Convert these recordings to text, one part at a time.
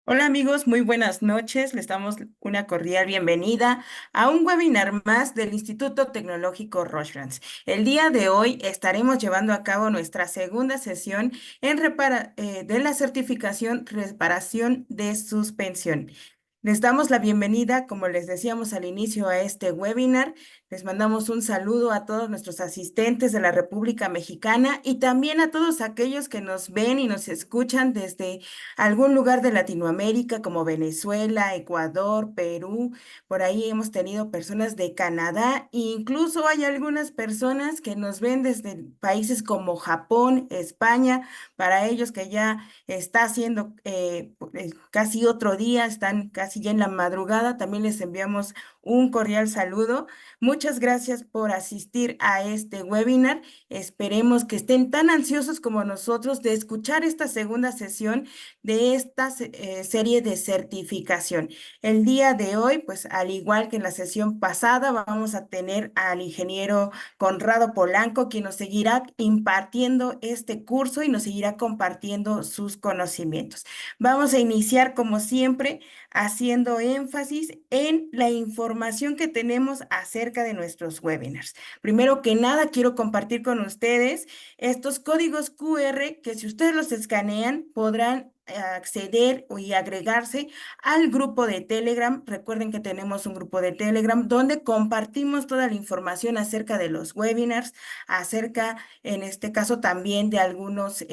Hola amigos, muy buenas noches. Les damos una cordial bienvenida a un webinar más del Instituto Tecnológico Rochlands. El día de hoy estaremos llevando a cabo nuestra segunda sesión de la certificación reparación de suspensión. Les damos la bienvenida, como les decíamos al inicio, a este webinar. Les mandamos un saludo a todos nuestros asistentes de la República Mexicana y también a todos aquellos que nos ven y nos escuchan desde algún lugar de Latinoamérica como Venezuela, Ecuador, Perú. Por ahí hemos tenido personas de Canadá e incluso hay algunas personas que nos ven desde países como Japón, España. Para ellos que ya está haciendo casi otro día, están casi ya en la madrugada, también les enviamos un cordial saludo. Muchas gracias por asistir a este webinar. Esperemos que estén tan ansiosos como nosotros de escuchar esta segunda sesión de esta serie de certificación. El día de hoy, pues al igual que en la sesión pasada, vamos a tener al ingeniero Conrado Polanco, quien nos seguirá impartiendo este curso y nos seguirá compartiendo sus conocimientos. Vamos a iniciar, como siempre, haciendo énfasis en la información que tenemos acerca de nuestros webinars. Primero que nada, quiero compartir con ustedes estos códigos QR que si ustedes los escanean podrán acceder y agregarse al grupo de Telegram. Recuerden que tenemos un grupo de Telegram donde compartimos toda la información acerca de los webinars, acerca, en este caso, también de algunos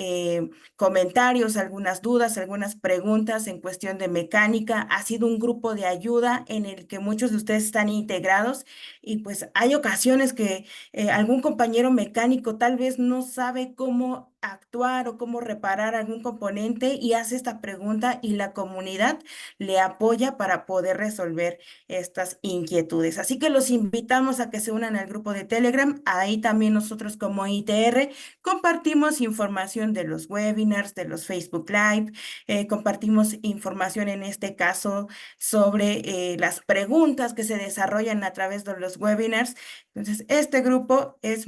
comentarios, algunas dudas, algunas preguntas en cuestión de mecánica. Ha sido un grupo de ayuda en el que muchos de ustedes están integrados y pues hay ocasiones que algún compañero mecánico tal vez no sabe cómo actuar o cómo reparar algún componente y hace esta pregunta y la comunidad le apoya para poder resolver estas inquietudes. Así que los invitamos a que se unan al grupo de Telegram. Ahí también nosotros como ITR compartimos información de los webinars, de los Facebook Live, compartimos información en este caso sobre las preguntas que se desarrollan a través de los webinars. Entonces, este grupo es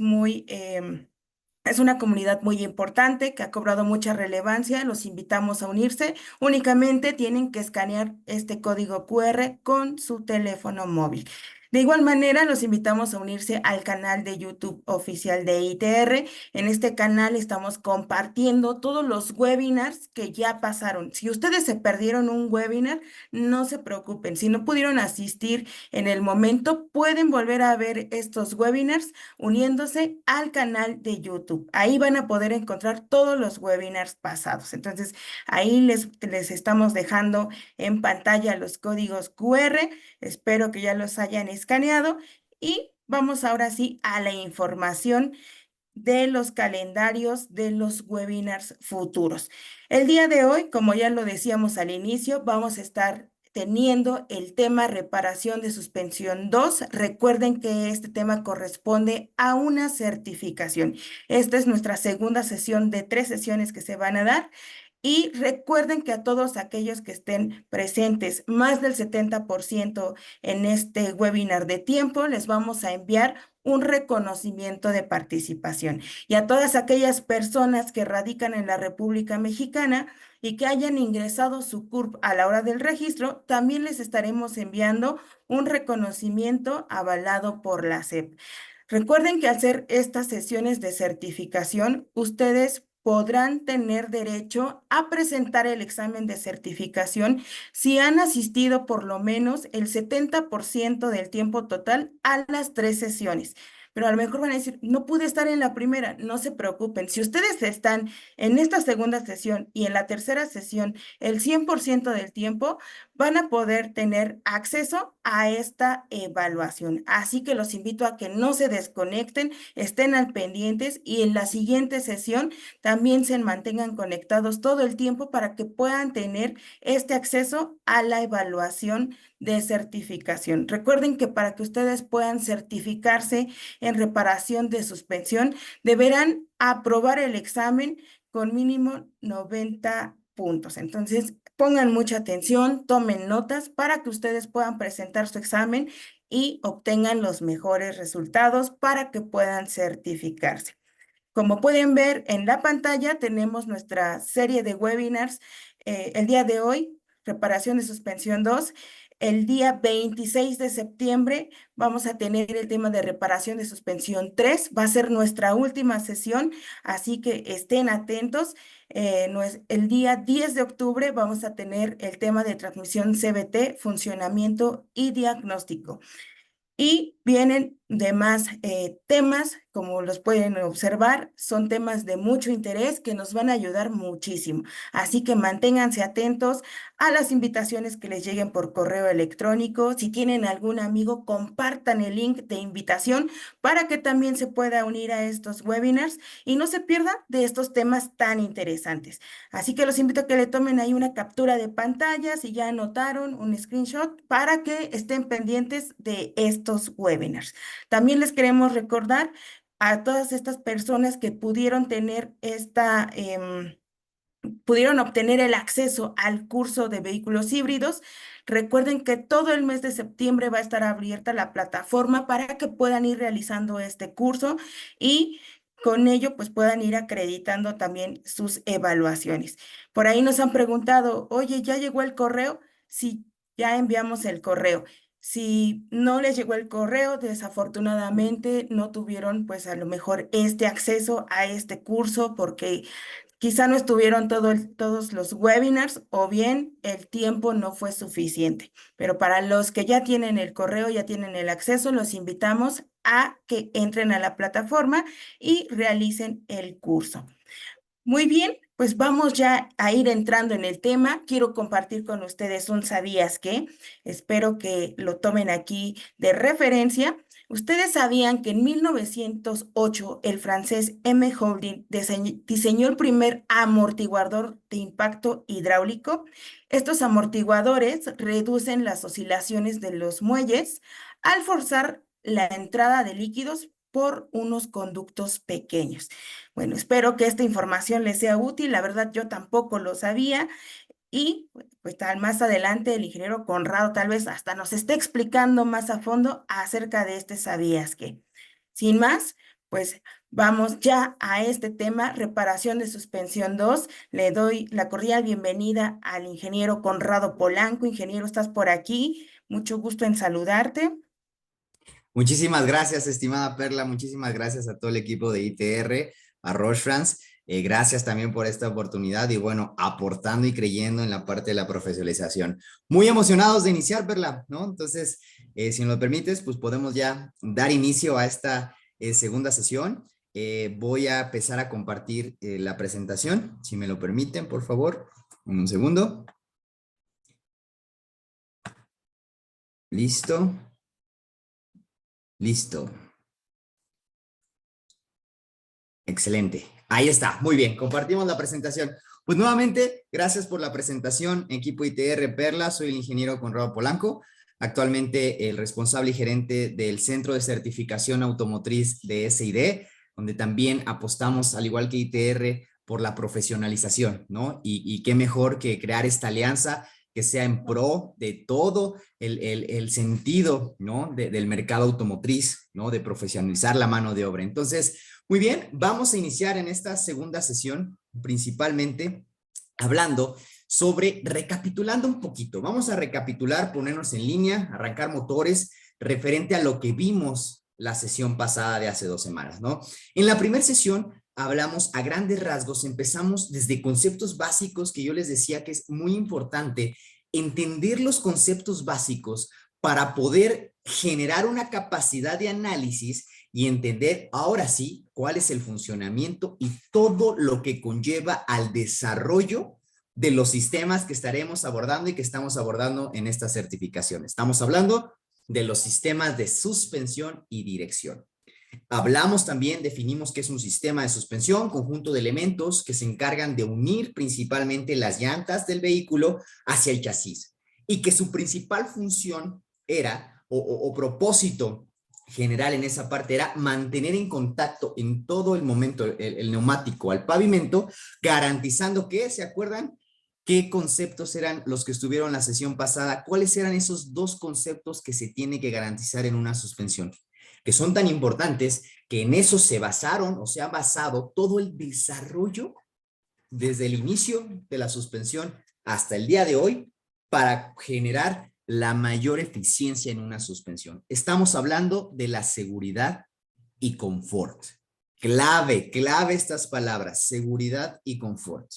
es una comunidad muy importante que ha cobrado mucha relevancia. Los invitamos a unirse. Únicamente tienen que escanear este código QR con su teléfono móvil. De igual manera, los invitamos a unirse al canal de YouTube oficial de ITR. En este canal estamos compartiendo todos los webinars que ya pasaron. Si ustedes se perdieron un webinar, no se preocupen. Si no pudieron asistir en el momento, pueden volver a ver estos webinars uniéndose al canal de YouTube. Ahí van a poder encontrar todos los webinars pasados. Entonces, ahí les estamos dejando en pantalla los códigos QR. Espero que ya los hayan escaneado y vamos ahora sí a la información de los calendarios de los webinars futuros. El día de hoy, como ya lo decíamos al inicio, vamos a estar teniendo el tema reparación de suspensión 2. Recuerden que este tema corresponde a una certificación. Esta es nuestra segunda sesión de 3 sesiones que se van a dar. Y recuerden que a todos aquellos que estén presentes, más del 70% en este webinar de tiempo, les vamos a enviar un reconocimiento de participación. Y a todas aquellas personas que radican en la República Mexicana y que hayan ingresado su CURP a la hora del registro, también les estaremos enviando un reconocimiento avalado por la SEP. Recuerden que al hacer estas sesiones de certificación, ustedes podrán tener derecho a presentar el examen de certificación si han asistido por lo menos el 70% del tiempo total a las 3 sesiones. Pero a lo mejor van a decir, no pude estar en la primera, no se preocupen. Si ustedes están en esta segunda sesión y en la tercera sesión el 100% del tiempo, van a poder tener acceso a esta evaluación. Así que los invito a que no se desconecten, estén al pendientes y en la siguiente sesión también se mantengan conectados todo el tiempo para que puedan tener este acceso a la evaluación de certificación. Recuerden que para que ustedes puedan certificarse en reparación de suspensión, deberán aprobar el examen con mínimo 90 puntos. Entonces, pongan mucha atención, tomen notas para que ustedes puedan presentar su examen y obtengan los mejores resultados para que puedan certificarse. Como pueden ver en la pantalla, tenemos nuestra serie de webinars el día de hoy. reparación de suspensión 2. El día 26 de septiembre vamos a tener el tema de reparación de suspensión 3. Va a ser nuestra última sesión, así que estén atentos. El día 10 de octubre vamos a tener el tema de transmisión CBT, funcionamiento y diagnóstico. Y vienen demás temas, como los pueden observar, son temas de mucho interés que nos van a ayudar muchísimo. Así que manténganse atentos a las invitaciones que les lleguen por correo electrónico. Si tienen algún amigo, compartan el link de invitación para que también se pueda unir a estos webinars y no se pierdan de estos temas tan interesantes. Así que los invito a que le tomen ahí una captura de pantalla, si ya anotaron un screenshot, para que estén pendientes de estos webinars. También les queremos recordar a todas estas personas que pudieron tener pudieron obtener el acceso al curso de vehículos híbridos. Recuerden que todo el mes de septiembre va a estar abierta la plataforma para que puedan ir realizando este curso y con ello pues puedan ir acreditando también sus evaluaciones. Por ahí nos han preguntado, oye, ¿ya llegó el correo? Sí, ya enviamos el correo. Si no les llegó el correo, desafortunadamente no tuvieron pues a lo mejor este acceso a este curso porque quizá no estuvieron todos los webinars o bien el tiempo no fue suficiente. Pero para los que ya tienen el correo, ya tienen el acceso, los invitamos a que entren a la plataforma y realicen el curso. Muy bien, pues vamos ya a ir entrando en el tema. Quiero compartir con ustedes un ¿sabías qué? Espero que lo tomen aquí de referencia. ¿Ustedes sabían que en 1908 el francés M. Holding diseñó el primer amortiguador de impacto hidráulico? Estos amortiguadores reducen las oscilaciones de los muelles al forzar la entrada de líquidos por unos conductos pequeños. Bueno, espero que esta información les sea útil. La verdad, yo tampoco lo sabía. Y pues tal más adelante el ingeniero Conrado tal vez hasta nos esté explicando más a fondo acerca de este ¿sabías qué? Sin más, pues vamos ya a este tema, reparación de suspensión 2. Le doy la cordial bienvenida al ingeniero Conrado Polanco. Ingeniero, ¿estás por aquí? Mucho gusto en saludarte. Muchísimas gracias, estimada Perla. Muchísimas gracias a todo el equipo de ITR, a Roche France. Gracias también por esta oportunidad y bueno, aportando y creyendo en la parte de la profesionalización. Muy emocionados de iniciar, Perla, ¿no? Entonces, si nos lo permites, pues podemos ya dar inicio a esta segunda sesión. Voy a empezar a compartir la presentación, si me lo permiten, por favor. Un segundo. Listo. Listo. Excelente. Ahí está. Muy bien. Compartimos la presentación. Pues nuevamente, gracias por la presentación, equipo ITR Perla. Soy el ingeniero Conrado Polanco, actualmente el responsable y gerente del Centro de Certificación Automotriz de SID, donde también apostamos, al igual que ITR, por la profesionalización, ¿no? Y qué mejor que crear esta alianza que sea en pro de todo el sentido, ¿no? Del mercado automotriz, ¿no? De profesionalizar la mano de obra. Entonces, muy bien, vamos a iniciar en esta segunda sesión, principalmente hablando sobre, recapitulando un poquito. Vamos a recapitular, ponernos en línea, arrancar motores, referente a lo que vimos la sesión pasada de hace 2 semanas, ¿no? En la primera sesión hablamos a grandes rasgos, empezamos desde conceptos básicos que yo les decía que es muy importante entender los conceptos básicos para poder generar una capacidad de análisis y entender ahora sí cuál es el funcionamiento y todo lo que conlleva al desarrollo de los sistemas que estaremos abordando y que estamos abordando en esta certificación. Estamos hablando de los sistemas de suspensión y dirección. Hablamos también, definimos qué es un sistema de suspensión, conjunto de elementos que se encargan de unir principalmente las llantas del vehículo hacia el chasis y que su principal función era, o propósito general en esa parte era mantener en contacto en todo el momento el neumático al pavimento, garantizando que, ¿se acuerdan? ¿Qué conceptos eran los que estuvieron en la sesión pasada? ¿Cuáles eran esos 2 conceptos que se tiene que garantizar en una suspensión? Que son tan importantes que en eso se basaron o se ha basado todo el desarrollo desde el inicio de la suspensión hasta el día de hoy para generar la mayor eficiencia en una suspensión. Estamos hablando de la seguridad y confort. Clave, clave estas palabras, seguridad y confort.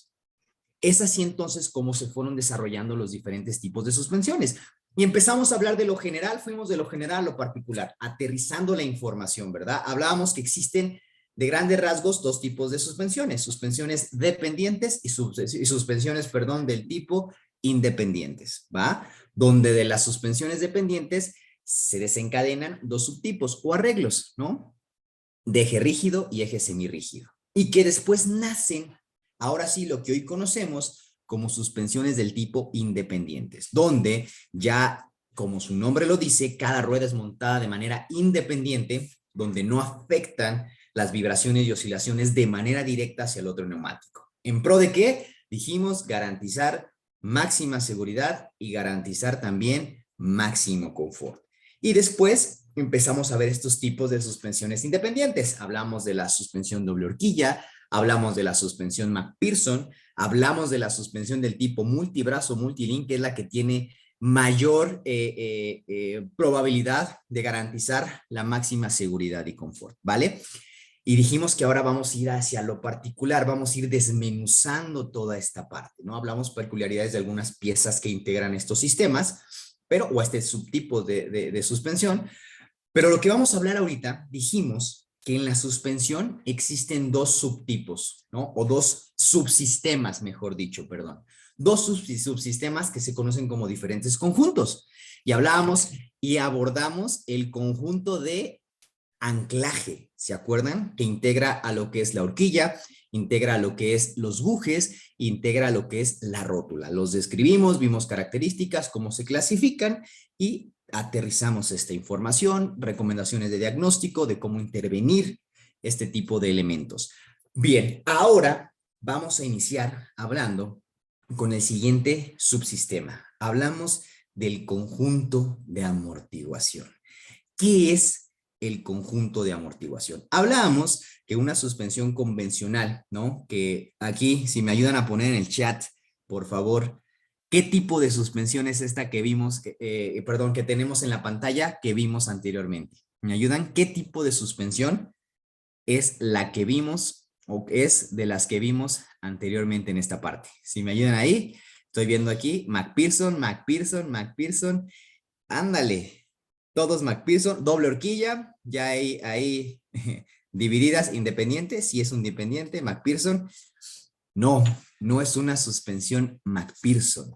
Es así entonces como se fueron desarrollando los diferentes tipos de suspensiones. Y empezamos a hablar de lo general, fuimos de lo general a lo particular, aterrizando la información, ¿verdad? Hablábamos que existen de grandes rasgos dos tipos de suspensiones dependientes y suspensiones, perdón, del tipo independientes, ¿va? Donde de las suspensiones dependientes se desencadenan dos subtipos o arreglos, ¿no? De eje rígido y eje semirrígido. Y que después nacen, ahora sí, lo que hoy conocemos como suspensiones del tipo independientes, donde ya, como su nombre lo dice, cada rueda es montada de manera independiente, donde no afectan las vibraciones y oscilaciones de manera directa hacia el otro neumático. ¿En pro de qué? Dijimos garantizar máxima seguridad y garantizar también máximo confort. Y después empezamos a ver estos tipos de suspensiones independientes. Hablamos de la suspensión doble horquilla, hablamos de la suspensión McPherson, hablamos de la suspensión del tipo multibrazo multilink, que es la que tiene mayor probabilidad de garantizar la máxima seguridad y confort, ¿vale? Y dijimos que ahora vamos a ir hacia lo particular, vamos a ir desmenuzando toda esta parte, ¿no? Hablamos peculiaridades de algunas piezas que integran estos sistemas, pero, o este subtipo de suspensión, pero lo que vamos a hablar ahorita, dijimos que en la suspensión existen dos subtipos, ¿no? O dos subsistemas, mejor dicho, perdón. Dos subsistemas que se conocen como diferentes conjuntos. Y hablábamos y abordamos el conjunto de anclaje, ¿se acuerdan? Que integra a lo que es la horquilla, integra a lo que es los bujes, integra a lo que es la rótula. Los describimos, vimos características, cómo se clasifican y aterrizamos esta información, recomendaciones de diagnóstico, de cómo intervenir este tipo de elementos. Bien, ahora vamos a iniciar hablando con el siguiente subsistema. Hablamos del conjunto de amortiguación. ¿Qué es el conjunto de amortiguación? Hablábamos que una suspensión convencional, ¿no? Que aquí, si me ayudan a poner en el chat, por favor, ¿qué tipo de suspensión es esta que vimos, perdón, que tenemos en la pantalla que vimos anteriormente? ¿Me ayudan? ¿Qué tipo de suspensión es la que vimos o es de las que vimos anteriormente en esta parte? Si me ayudan ahí, estoy viendo aquí McPherson, ándale, todos McPherson, doble horquilla, ya hay ahí divididas, independientes, si es un independiente, McPherson. No, no es una suspensión McPherson.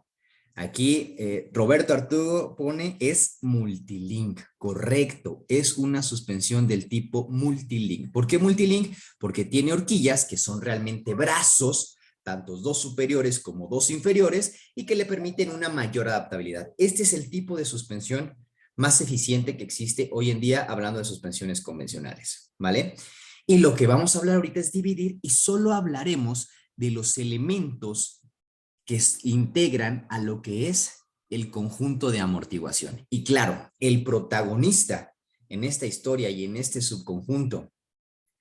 Aquí Roberto Arturo pone es multilink, correcto, es una suspensión del tipo multilink. ¿Por qué multilink? Porque tiene horquillas que son realmente brazos, tanto dos superiores como dos inferiores, y que le permiten una mayor adaptabilidad. Este es el tipo de suspensión más eficiente que existe hoy en día hablando de suspensiones convencionales, ¿vale? Y lo que vamos a hablar ahorita es dividir y solo hablaremos de los elementos que integran a lo que es el conjunto de amortiguación. Y claro, el protagonista en esta historia y en este subconjunto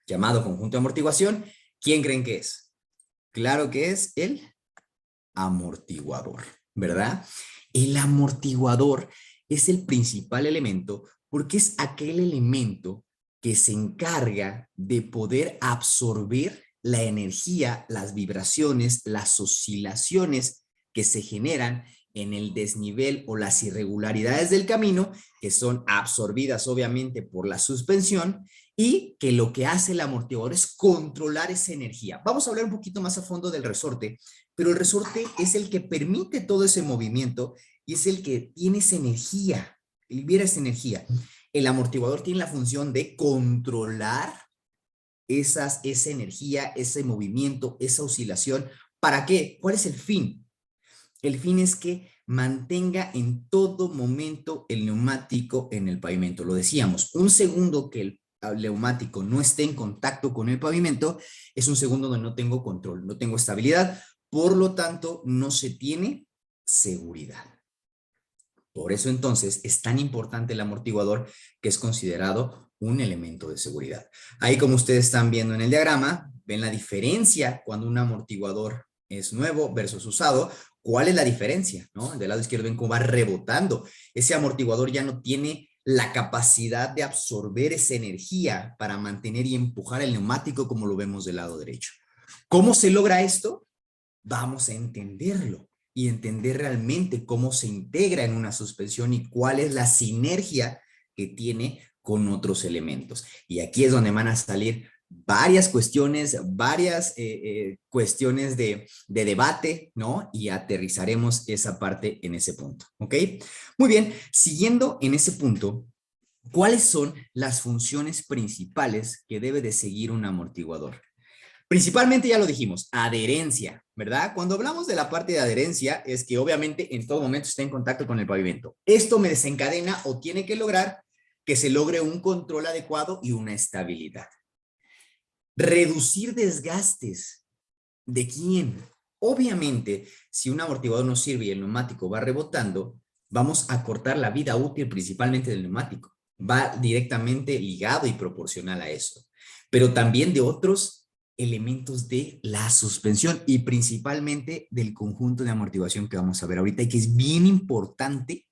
llamado conjunto de amortiguación, ¿quién creen que es? Claro que es el amortiguador, ¿verdad? El amortiguador es el principal elemento porque es aquel elemento que se encarga de poder absorber la energía, las vibraciones, las oscilaciones que se generan en el desnivel o las irregularidades del camino, que son absorbidas obviamente por la suspensión, y que lo que hace el amortiguador es controlar esa energía. Vamos a hablar un poquito más a fondo del resorte, pero el resorte es el que permite todo ese movimiento y es el que tiene esa energía, libera esa energía. El amortiguador tiene la función de controlar esa energía, ese movimiento, esa oscilación. ¿Para qué? ¿Cuál es el fin? El fin es que mantenga en todo momento el neumático en el pavimento. Lo decíamos, un segundo que el neumático no esté en contacto con el pavimento es un segundo donde no tengo control, no tengo estabilidad, por lo tanto no se tiene seguridad. Por eso entonces es tan importante el amortiguador, que es considerado un elemento de seguridad. Ahí, como ustedes están viendo en el diagrama, ven la diferencia cuando un amortiguador es nuevo versus usado. ¿Cuál es la diferencia? ¿No? Del lado izquierdo ven cómo va rebotando. Ese amortiguador ya no tiene la capacidad de absorber esa energía para mantener y empujar el neumático como lo vemos del lado derecho. ¿Cómo se logra esto? Vamos a entenderlo y entender realmente cómo se integra en una suspensión y cuál es la sinergia que tiene con otros elementos. Y aquí es donde van a salir varias cuestiones de debate, ¿no? Y aterrizaremos esa parte en ese punto, ¿ok? Muy bien, siguiendo en ese punto, ¿cuáles son las funciones principales que debe de seguir un amortiguador? Principalmente ya lo dijimos, adherencia, ¿verdad? Cuando hablamos de la parte de adherencia es que obviamente en todo momento está en contacto con el pavimento. Esto me desencadena o tiene que lograr que se logre un control adecuado y una estabilidad. Reducir desgastes. ¿De quién? Obviamente, si un amortiguador no sirve y el neumático va rebotando, vamos a cortar la vida útil principalmente del neumático. Va directamente ligado y proporcional a eso. Pero también de otros elementos de la suspensión y principalmente del conjunto de amortiguación que vamos a ver ahorita y que es bien importante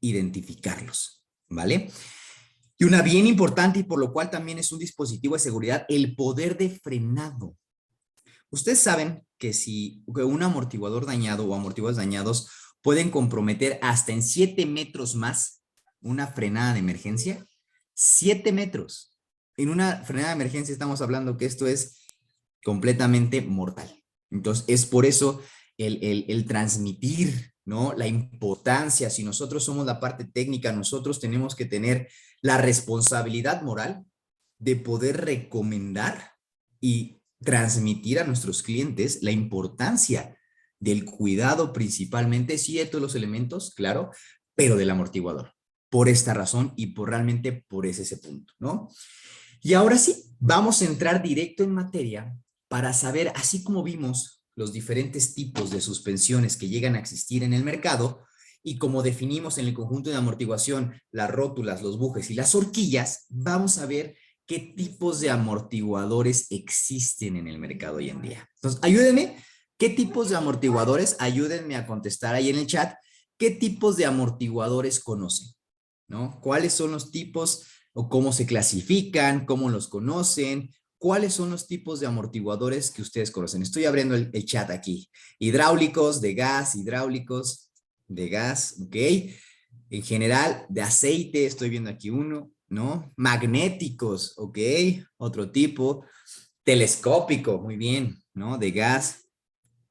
identificarlos, ¿vale? Y una bien importante y por lo cual también es un dispositivo de seguridad, el poder de frenado. Ustedes saben que si un amortiguador dañado o amortiguadores dañados pueden comprometer hasta en 7 metros más una frenada de emergencia. 7 metros. En una frenada de emergencia estamos hablando que esto es completamente mortal. Entonces, es por eso el transmitir, ¿no? La importancia, si nosotros somos la parte técnica, nosotros tenemos que tener la responsabilidad moral de poder recomendar y transmitir a nuestros clientes la importancia del cuidado principalmente, sí, de todos los elementos, claro, pero del amortiguador. Por esta razón y por realmente por ese punto, ¿no? Y ahora sí, vamos a entrar directo en materia para saber, así como vimos los diferentes tipos de suspensiones que llegan a existir en el mercado y como definimos en el conjunto de amortiguación las rótulas, los bujes y las horquillas, vamos a ver qué tipos de amortiguadores existen en el mercado hoy en día. Entonces, ayúdenme, ¿qué tipos de amortiguadores? Ayúdenme a contestar ahí en el chat, ¿qué tipos de amortiguadores conocen? ¿No? ¿Cuáles son los tipos o cómo se clasifican, cómo los conocen? ¿Cuáles son los tipos de amortiguadores que ustedes conocen? Estoy abriendo el chat aquí. Hidráulicos, de gas, hidráulicos, de gas, ¿ok? En general, de aceite, estoy viendo aquí uno, ¿no? Magnéticos, ¿ok? Otro tipo. Telescópico, muy bien, ¿no? De gas.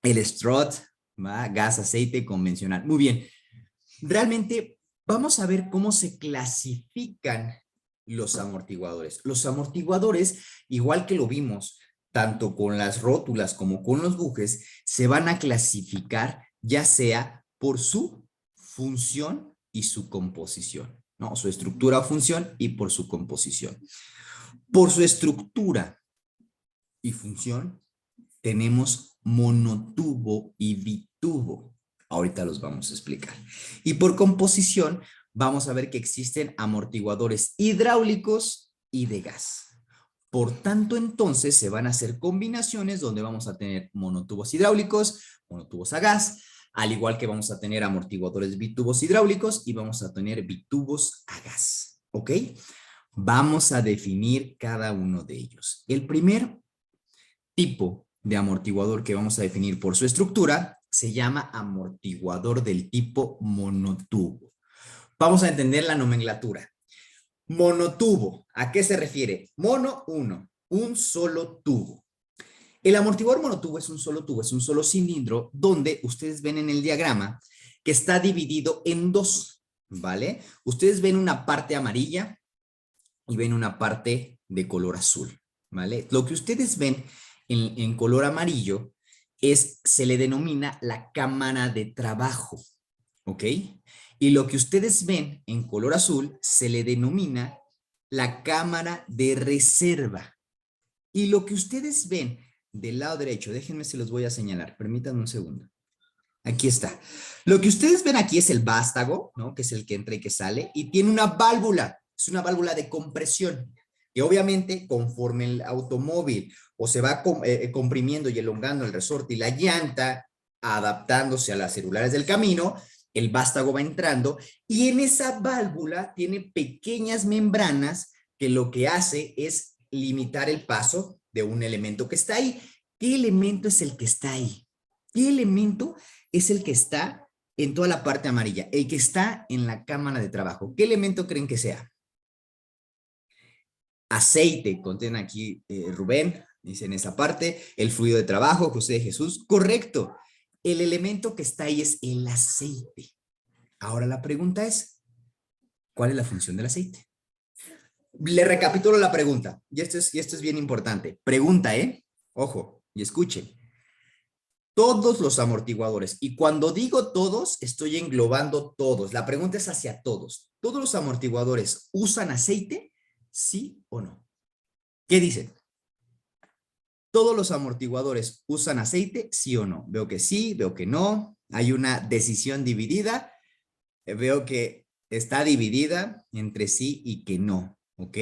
El strut, ¿va? Gas, aceite convencional. Muy bien. Realmente vamos a ver cómo se clasifican los amortiguadores. Los amortiguadores, igual que lo vimos, tanto con las rótulas como con los bujes, se van a clasificar ya sea por su función y su composición, ¿no? Su estructura o función y por su composición. Por su estructura y función, tenemos monotubo y bitubo. Ahorita los vamos a explicar. Y por composición, vamos a ver que existen amortiguadores hidráulicos y de gas. Por tanto, entonces, se van a hacer combinaciones donde vamos a tener monotubos hidráulicos, monotubos a gas, al igual que vamos a tener amortiguadores bitubos hidráulicos y vamos a tener bitubos a gas. ¿Ok? Vamos a definir cada uno de ellos. El primer tipo de amortiguador que vamos a definir por su estructura se llama amortiguador del tipo monotubo. Vamos a entender la nomenclatura. Monotubo, ¿a qué se refiere? Mono, uno, un solo tubo. El amortiguador monotubo es un solo tubo, es un solo cilindro donde ustedes ven en el diagrama que está dividido en dos, ¿vale? Ustedes ven una parte amarilla y ven una parte de color azul, ¿vale? Lo que ustedes ven en color amarillo se le denomina la cámara de trabajo, ¿ok? Y lo que ustedes ven en color azul se le denomina la cámara de reserva. Y lo que ustedes ven del lado derecho, déjenme se los voy a señalar, permítanme un segundo. Aquí está. Lo que ustedes ven aquí es el vástago, ¿no? Que es el que entra y que sale, y tiene una válvula, es una válvula de compresión. Y obviamente, conforme el automóvil o se va comprimiendo y elongando el resorte y la llanta, adaptándose a las celulares del camino, el vástago va entrando y en esa válvula tiene pequeñas membranas que lo que hace es limitar el paso de un elemento que está ahí. ¿Qué elemento es el que está ahí? ¿Qué elemento es el que está en toda la parte amarilla? El que está en la cámara de trabajo. ¿Qué elemento creen que sea? Aceite, contiene aquí Rubén, dice en esa parte, el fluido de trabajo, José de Jesús, correcto. El elemento que está ahí es el aceite. Ahora la pregunta es, ¿cuál es la función del aceite? Le recapitulo la pregunta, y esto es bien importante. Pregunta, ojo, y escuchen. Todos los amortiguadores, y cuando digo todos, estoy englobando todos. La pregunta es hacia todos. ¿Todos los amortiguadores usan aceite? ¿Sí o no? ¿Qué dicen? ¿Todos los amortiguadores usan aceite? ¿Sí o no? Veo que sí, veo que no. Hay una decisión dividida. Veo que está dividida entre sí y que no. ¿Ok?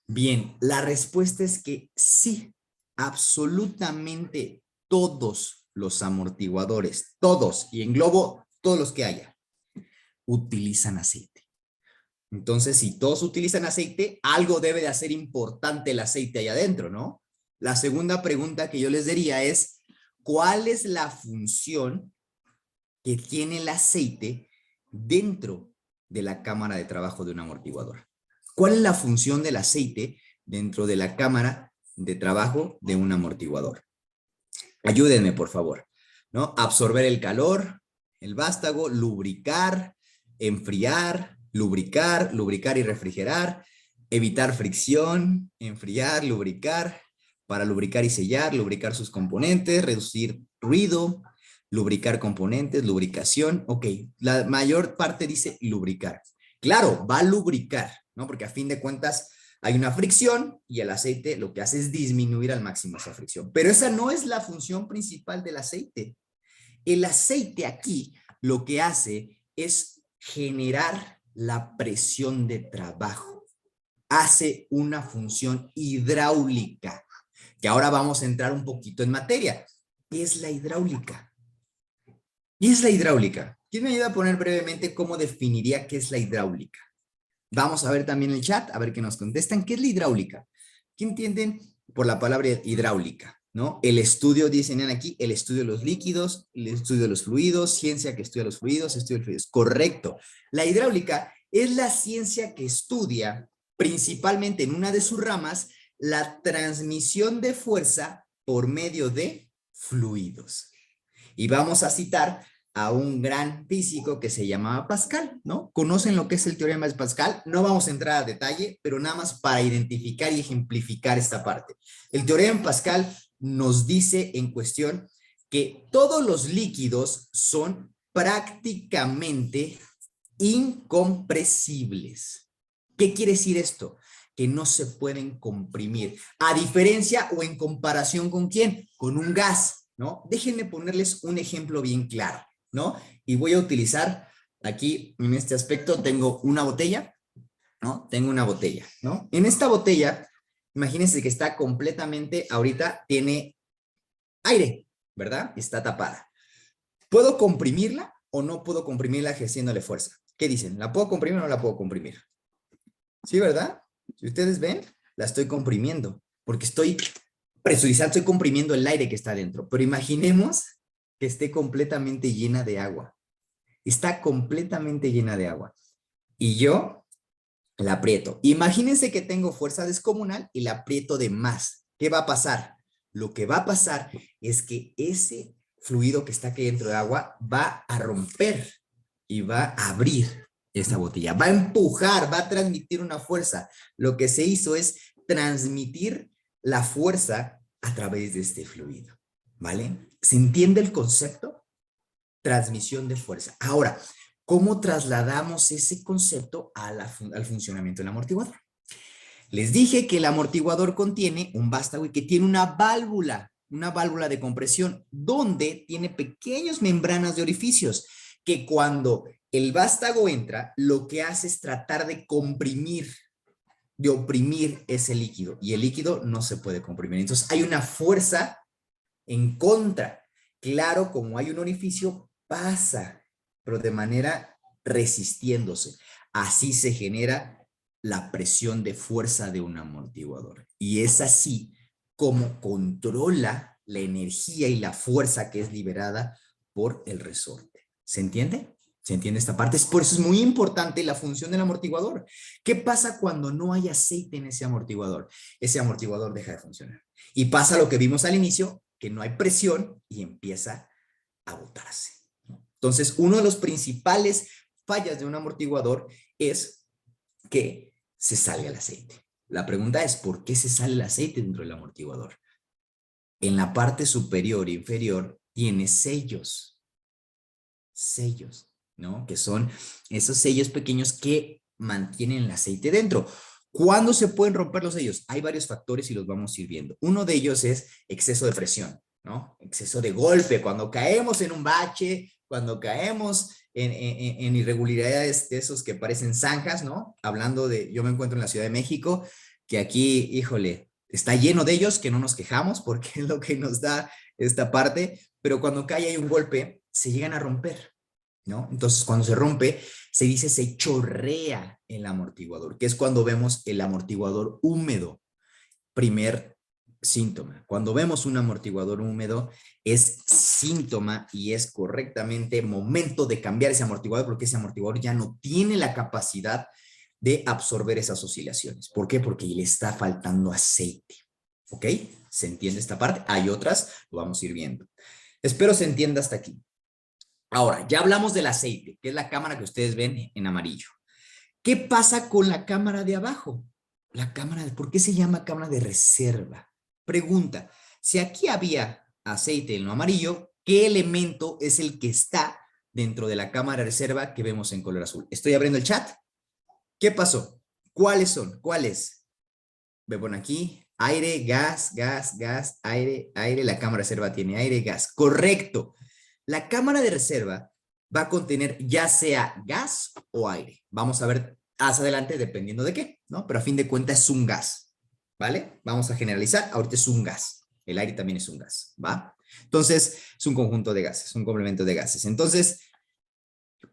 Bien, la respuesta es que sí. Absolutamente todos los amortiguadores, todos, y englobo todos los que haya, utilizan aceite. Entonces, si todos utilizan aceite, algo debe de hacer importante el aceite ahí adentro, ¿no? La segunda pregunta que yo les diría es, ¿cuál es la función que tiene el aceite dentro de la cámara de trabajo de un amortiguador? ¿Cuál es la función del aceite dentro de la cámara de trabajo de un amortiguador? Ayúdenme, por favor, ¿no? Absorber el calor, el vástago, lubricar, enfriar, lubricar y refrigerar, evitar fricción, enfriar, lubricar, para lubricar y sellar, lubricar sus componentes, reducir ruido, lubricar componentes, lubricación. Ok, la mayor parte dice lubricar. Claro, va a lubricar, ¿no? Porque a fin de cuentas hay una fricción y el aceite lo que hace es disminuir al máximo esa fricción. Pero esa no es la función principal del aceite. El aceite aquí lo que hace es generar la presión de trabajo. Hace una función hidráulica, que ahora vamos a entrar un poquito en materia. ¿Qué es la hidráulica? ¿Qué es la hidráulica? ¿Quién me ayuda a poner brevemente cómo definiría qué es la hidráulica? Vamos a ver también el chat, a ver qué nos contestan. ¿Qué es la hidráulica? ¿Qué entienden por la palabra hidráulica? ¿No? El estudio, dicen aquí, el estudio de los líquidos, el estudio de los fluidos, ciencia que estudia los fluidos, estudio de los fluidos. Correcto. La hidráulica es la ciencia que estudia, principalmente en una de sus ramas, la transmisión de fuerza por medio de fluidos. Y vamos a citar a un gran físico que se llamaba Pascal, ¿no? ¿Conocen lo que es el teorema de Pascal? No vamos a entrar a detalle, pero nada más para identificar y ejemplificar esta parte. El teorema de Pascal nos dice en cuestión que todos los líquidos son prácticamente incompresibles. ¿Qué quiere decir esto? Que no se pueden comprimir, a diferencia o en comparación con ¿quién? Con un gas, ¿no? Déjenme ponerles un ejemplo bien claro, ¿no? Y voy a utilizar aquí, en este aspecto, tengo una botella, ¿no? Tengo una botella, ¿no? En esta botella, imagínense que está completamente, ahorita tiene aire, ¿verdad? Está tapada. ¿Puedo comprimirla o no puedo comprimirla ejerciéndole fuerza? ¿Qué dicen? ¿La puedo comprimir o no la puedo comprimir? ¿Sí, verdad? Si ustedes ven, la estoy comprimiendo, porque estoy presurizando, estoy comprimiendo el aire que está dentro. Pero imaginemos que esté completamente llena de agua. Está completamente llena de agua. Y yo la aprieto. Imagínense que tengo fuerza descomunal y la aprieto de más. ¿Qué va a pasar? Lo que va a pasar es que ese fluido que está aquí dentro de agua va a romper y va a abrir esa botella. Va a empujar, va a transmitir una fuerza. Lo que se hizo es transmitir la fuerza a través de este fluido. ¿Vale? ¿Se entiende el concepto? Transmisión de fuerza. Ahora, ¿cómo trasladamos ese concepto al funcionamiento del amortiguador? Les dije que el amortiguador contiene un vástago y que tiene una válvula de compresión, donde tiene pequeñas membranas de orificios, que cuando el vástago entra, lo que hace es tratar de comprimir, de oprimir ese líquido, y el líquido no se puede comprimir. Entonces hay una fuerza en contra. Claro, como hay un orificio, pasa, pero de manera resistiéndose. Así se genera la presión de fuerza de un amortiguador. Y es así como controla la energía y la fuerza que es liberada por el resorte. ¿Se entiende? ¿Se entiende esta parte? Por eso es muy importante la función del amortiguador. ¿Qué pasa cuando no hay aceite en ese amortiguador? Ese amortiguador deja de funcionar. Y pasa lo que vimos al inicio, que no hay presión y empieza a botarse. Entonces, uno de los principales fallas de un amortiguador es que se salga el aceite. La pregunta es, ¿por qué se sale el aceite dentro del amortiguador? En la parte superior e inferior tiene sellos, ¿no? Que son esos sellos pequeños que mantienen el aceite dentro. ¿Cuándo se pueden romper los sellos? Hay varios factores y los vamos a ir viendo. Uno de ellos es exceso de presión, ¿no? Exceso de golpe, cuando caemos en un bache, cuando caemos en irregularidades de esos que parecen zanjas, ¿no? Hablando de, yo me encuentro en la Ciudad de México, que aquí, híjole, está lleno de ellos, que no nos quejamos porque es lo que nos da esta parte, pero cuando cae hay un golpe, se llegan a romper, ¿no? Entonces, cuando se rompe, se dice se chorrea el amortiguador, que es cuando vemos el amortiguador húmedo. Primer síntoma. Cuando vemos un amortiguador húmedo, es síntoma y es correctamente momento de cambiar ese amortiguador porque ese amortiguador ya no tiene la capacidad de absorber esas oscilaciones. ¿Por qué? Porque le está faltando aceite. ¿Ok? ¿Se entiende esta parte? Hay otras, lo vamos a ir viendo. Espero se entienda hasta aquí. Ahora, ya hablamos del aceite, que es la cámara que ustedes ven en amarillo. ¿Qué pasa con la cámara de abajo? ¿Por qué se llama cámara de reserva? Pregunta, si aquí había aceite en lo amarillo, ¿qué elemento es el que está dentro de la cámara de reserva que vemos en color azul? Estoy abriendo el chat. ¿Qué pasó? ¿Cuáles son? ¿Cuáles? Me ponen aquí, aire, gas, gas, gas, aire, aire. La cámara de reserva tiene aire, gas. Correcto. La cámara de reserva va a contener ya sea gas o aire. Vamos a ver más adelante dependiendo de qué, ¿no? Pero a fin de cuentas es un gas, ¿vale? Vamos a generalizar, ahorita es un gas. El aire también es un gas, ¿va? Entonces, es un conjunto de gases, un complemento de gases. Entonces,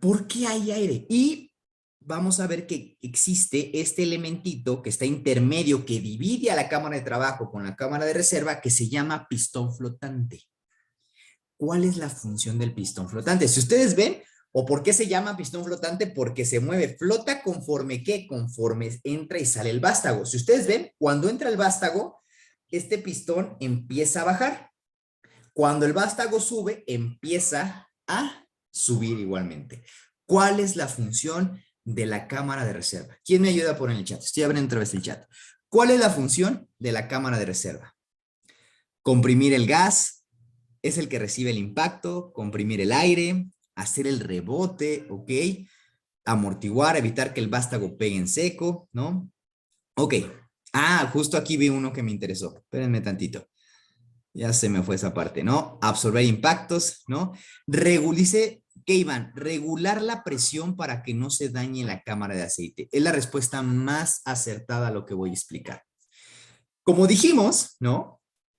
¿por qué hay aire? Y vamos a ver que existe este elementito que está intermedio, que divide a la cámara de trabajo con la cámara de reserva, que se llama pistón flotante. ¿Cuál es la función del pistón flotante? Si ustedes ven, ¿o por qué se llama pistón flotante? Porque se mueve, flota conforme ¿qué? Conforme entra y sale el vástago. Si ustedes ven, cuando entra el vástago, este pistón empieza a bajar. Cuando el vástago sube, empieza a subir igualmente. ¿Cuál es la función de la cámara de reserva? ¿Quién me ayuda a poner en el chat? Estoy abriendo otra vez el chat. ¿Cuál es la función de la cámara de reserva? Comprimir el gas, es el que recibe el impacto, comprimir el aire, hacer el rebote, ¿ok? Amortiguar, evitar que el vástago pegue en seco, ¿no? Ok. Ah, justo aquí vi uno que me interesó. Espérenme tantito. Ya se me fue esa parte, ¿no? Absorber impactos, ¿no? Dice, ¿qué Iván? Regular la presión para que no se dañe la cámara de aceite. Es la respuesta más acertada a lo que voy a explicar. Como dijimos, ¿no?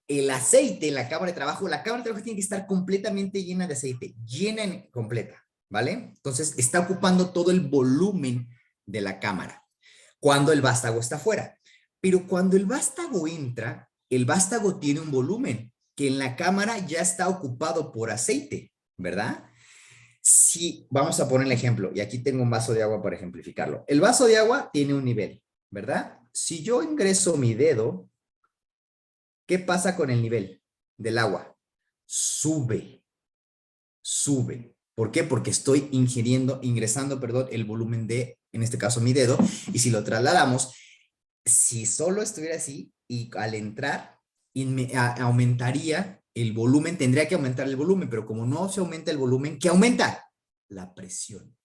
El aceite, la cámara de trabajo tiene que estar completamente llena de aceite, completa, ¿vale? Entonces está ocupando todo el volumen de la cámara cuando el vástago está afuera. Pero cuando el vástago entra, el vástago tiene un volumen que en la cámara ya está ocupado por aceite, ¿verdad? Si vamos a poner el ejemplo, y aquí tengo un vaso de agua para ejemplificarlo. El vaso de agua tiene un nivel, ¿verdad? Si yo ingreso mi dedo, ¿qué pasa con el nivel del agua? Sube, sube. ¿Por qué? Porque estoy ingresando, el volumen de, en este caso, mi dedo. Y si lo trasladamos, si solo estuviera así y al entrar, aumentaría el volumen, tendría que aumentar el volumen, pero como no se aumenta el volumen, ¿qué aumenta? La presión.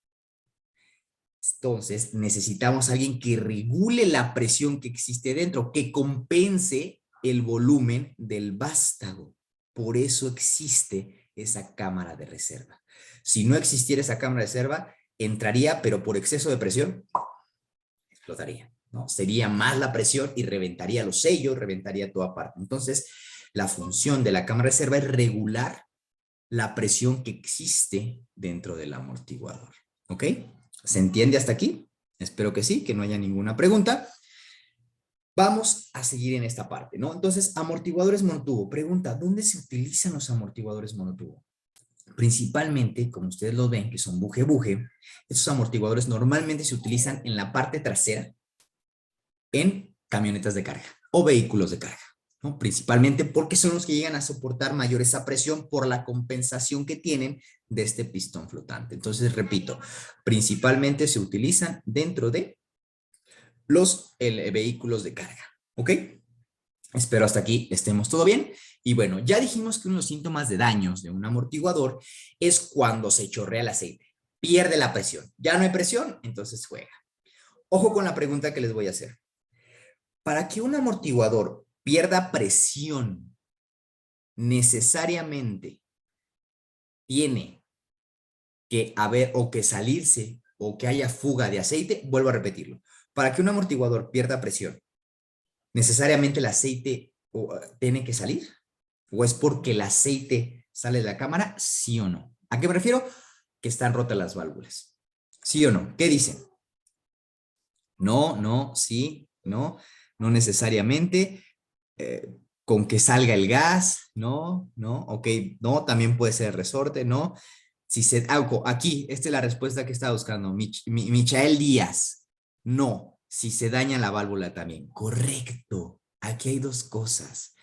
Entonces, necesitamos a alguien que regule la presión que existe dentro, que compense el volumen del vástago. Por eso existe esa cámara de reserva. Si no existiera esa cámara de reserva, entraría, pero por exceso de presión, explotaría, ¿no? Sería más la presión y reventaría los sellos, reventaría toda parte. Entonces, la función de la cámara de reserva es regular la presión que existe dentro del amortiguador. ¿Ok? ¿Se entiende hasta aquí? Espero que sí, que no haya ninguna pregunta. Vamos a seguir en esta parte, ¿no? Entonces, amortiguadores monotubo. Pregunta, ¿dónde se utilizan los amortiguadores monotubo? Principalmente, como ustedes los ven, que son buje-buje, estos amortiguadores normalmente se utilizan en la parte trasera en camionetas de carga o vehículos de carga, ¿no? Principalmente porque son los que llegan a soportar mayor esa presión por la compensación que tienen de este pistón flotante. Entonces, repito, principalmente se utilizan dentro de los vehículos de carga, ¿ok? Espero hasta aquí estemos todo bien. Y bueno, ya dijimos que uno de los síntomas de daños de un amortiguador es cuando se chorrea el aceite, pierde la presión. Ya no hay presión, entonces juega. Ojo con la pregunta que les voy a hacer. Para que un amortiguador pierda presión, necesariamente tiene que haber o que salirse o que haya fuga de aceite. Vuelvo a repetirlo. Para que un amortiguador pierda presión, necesariamente el aceite tiene que salir, o es porque el aceite sale de la cámara, sí o no. ¿A qué me refiero? Que están rotas las válvulas. ¿Sí o no? ¿Qué dicen? No, no, sí, no, no necesariamente. Con que salga el gas, no, no, ok, no, también puede ser el resorte, no. Si se, aquí, esta es la respuesta que estaba buscando, Michael Díaz, no, si se daña la válvula también, correcto, aquí hay dos cosas.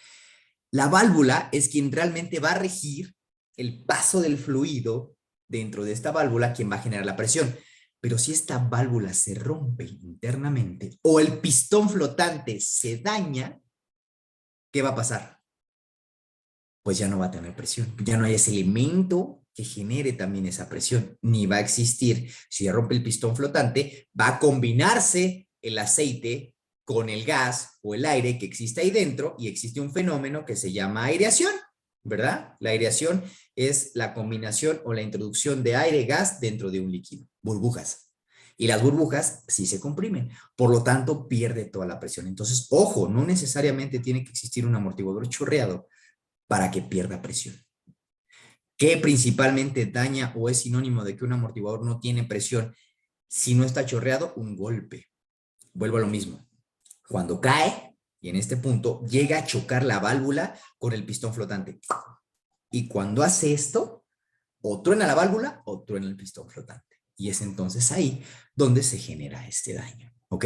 La válvula es quien realmente va a regir el paso del fluido dentro de esta válvula, quien va a generar la presión. Pero si esta válvula se rompe internamente o el pistón flotante se daña, ¿qué va a pasar? Pues ya no va a tener presión, ya no hay ese elemento que genere también esa presión, ni va a existir. Si ya rompe el pistón flotante, va a combinarse el aceite con el gas o el aire que existe ahí dentro y existe un fenómeno que se llama aireación, ¿verdad? La aireación es la combinación o la introducción de aire-gas dentro de un líquido, burbujas. Y las burbujas sí se comprimen, por lo tanto pierde toda la presión. Entonces, ojo, no necesariamente tiene que existir un amortiguador chorreado para que pierda presión. ¿Qué principalmente daña o es sinónimo de que un amortiguador no tiene presión si no está chorreado? Un golpe. Vuelvo a lo mismo. Cuando cae, y en este punto, llega a chocar la válvula con el pistón flotante. Y cuando hace esto, o truena la válvula o truena el pistón flotante. Y es entonces ahí donde se genera este daño. ¿Ok?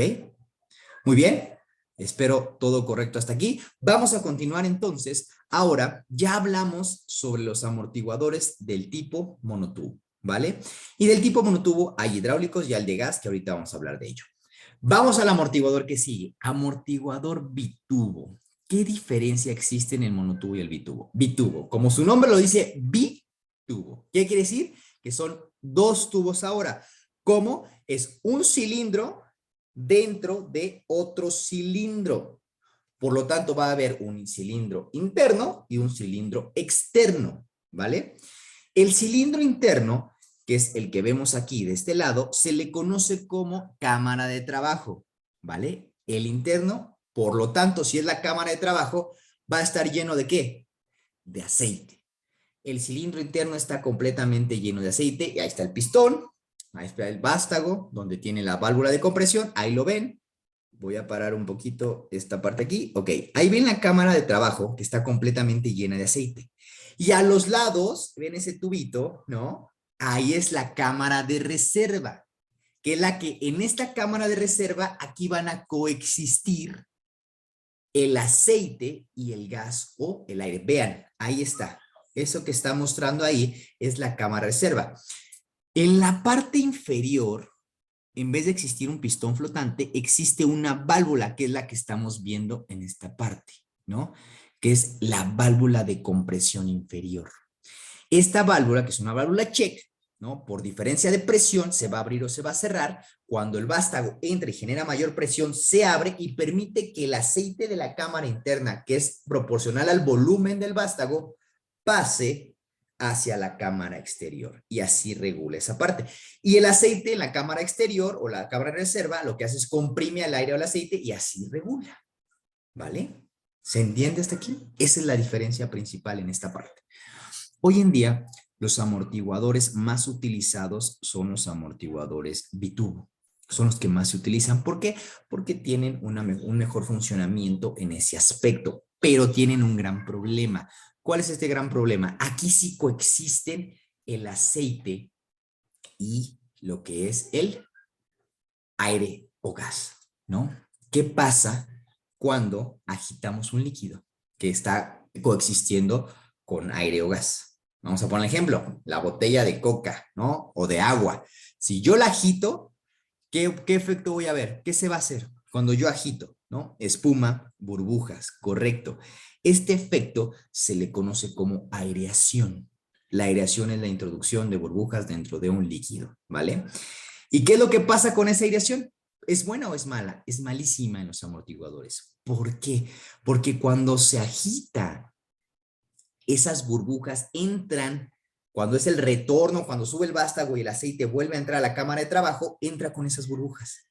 Muy bien. Espero todo correcto hasta aquí. Vamos a continuar entonces. Ahora ya hablamos sobre los amortiguadores del tipo monotubo, ¿vale? Y del tipo monotubo hay hidráulicos y al de gas, que ahorita vamos a hablar de ello. Vamos al amortiguador que sigue. Amortiguador bitubo. ¿Qué diferencia existe en el monotubo y el bitubo? Bitubo, como su nombre lo dice, bitubo. ¿Qué quiere decir? Que son dos tubos ahora. ¿Cómo? Es un cilindro dentro de otro cilindro. Por lo tanto, va a haber un cilindro interno y un cilindro externo, ¿vale? El cilindro interno, que es el que vemos aquí de este lado, se le conoce como cámara de trabajo, ¿vale? El interno, por lo tanto, si es la cámara de trabajo, va a estar lleno ¿de qué? De aceite. El cilindro interno está completamente lleno de aceite y ahí está el pistón, ahí está el vástago, donde tiene la válvula de compresión, ahí lo ven. Voy a parar un poquito esta parte aquí. Ok, ahí ven la cámara de trabajo que está completamente llena de aceite. Y a los lados, ven ese tubito, ¿no? Ahí es la cámara de reserva, que es la que en esta cámara de reserva aquí van a coexistir el aceite y el gas o el aire. Vean, ahí está. Eso que está mostrando ahí es la cámara de reserva. En la parte inferior, en vez de existir un pistón flotante, existe una válvula, que es la que estamos viendo en esta parte, ¿no? Que es la válvula de compresión inferior. Esta válvula, que es una válvula check, ¿no? Por diferencia de presión, se va a abrir o se va a cerrar. Cuando el vástago entra y genera mayor presión, se abre y permite que el aceite de la cámara interna, que es proporcional al volumen del vástago, pase hacia la cámara exterior y así regula esa parte. Y el aceite en la cámara exterior o la cámara de reserva lo que hace es comprime al aire o al aceite y así regula, ¿vale? ¿Se entiende hasta aquí? Esa es la diferencia principal en esta parte. Hoy en día, los amortiguadores más utilizados son los amortiguadores bitubo. Son los que más se utilizan. ¿Por qué? Porque tienen un mejor funcionamiento en ese aspecto, pero tienen un gran problema. ¿Cuál es este gran problema? Aquí sí coexisten el aceite y lo que es el aire o gas, ¿no? ¿Qué pasa cuando agitamos un líquido que está coexistiendo con aire o gas? Vamos a poner el ejemplo, la botella de coca, ¿no? O de agua. Si yo la agito, ¿qué efecto voy a ver? ¿Qué se va a hacer cuando yo agito, ¿no? Espuma, burbujas, correcto. Este efecto se le conoce como aireación. La aireación es la introducción de burbujas dentro de un líquido, ¿vale? ¿Y qué es lo que pasa con esa aireación? ¿Es buena o es mala? Es malísima en los amortiguadores. ¿Por qué? Porque cuando se agita, esas burbujas entran, cuando es el retorno, cuando sube el vástago y el aceite vuelve a entrar a la cámara de trabajo, entra con esas burbujas.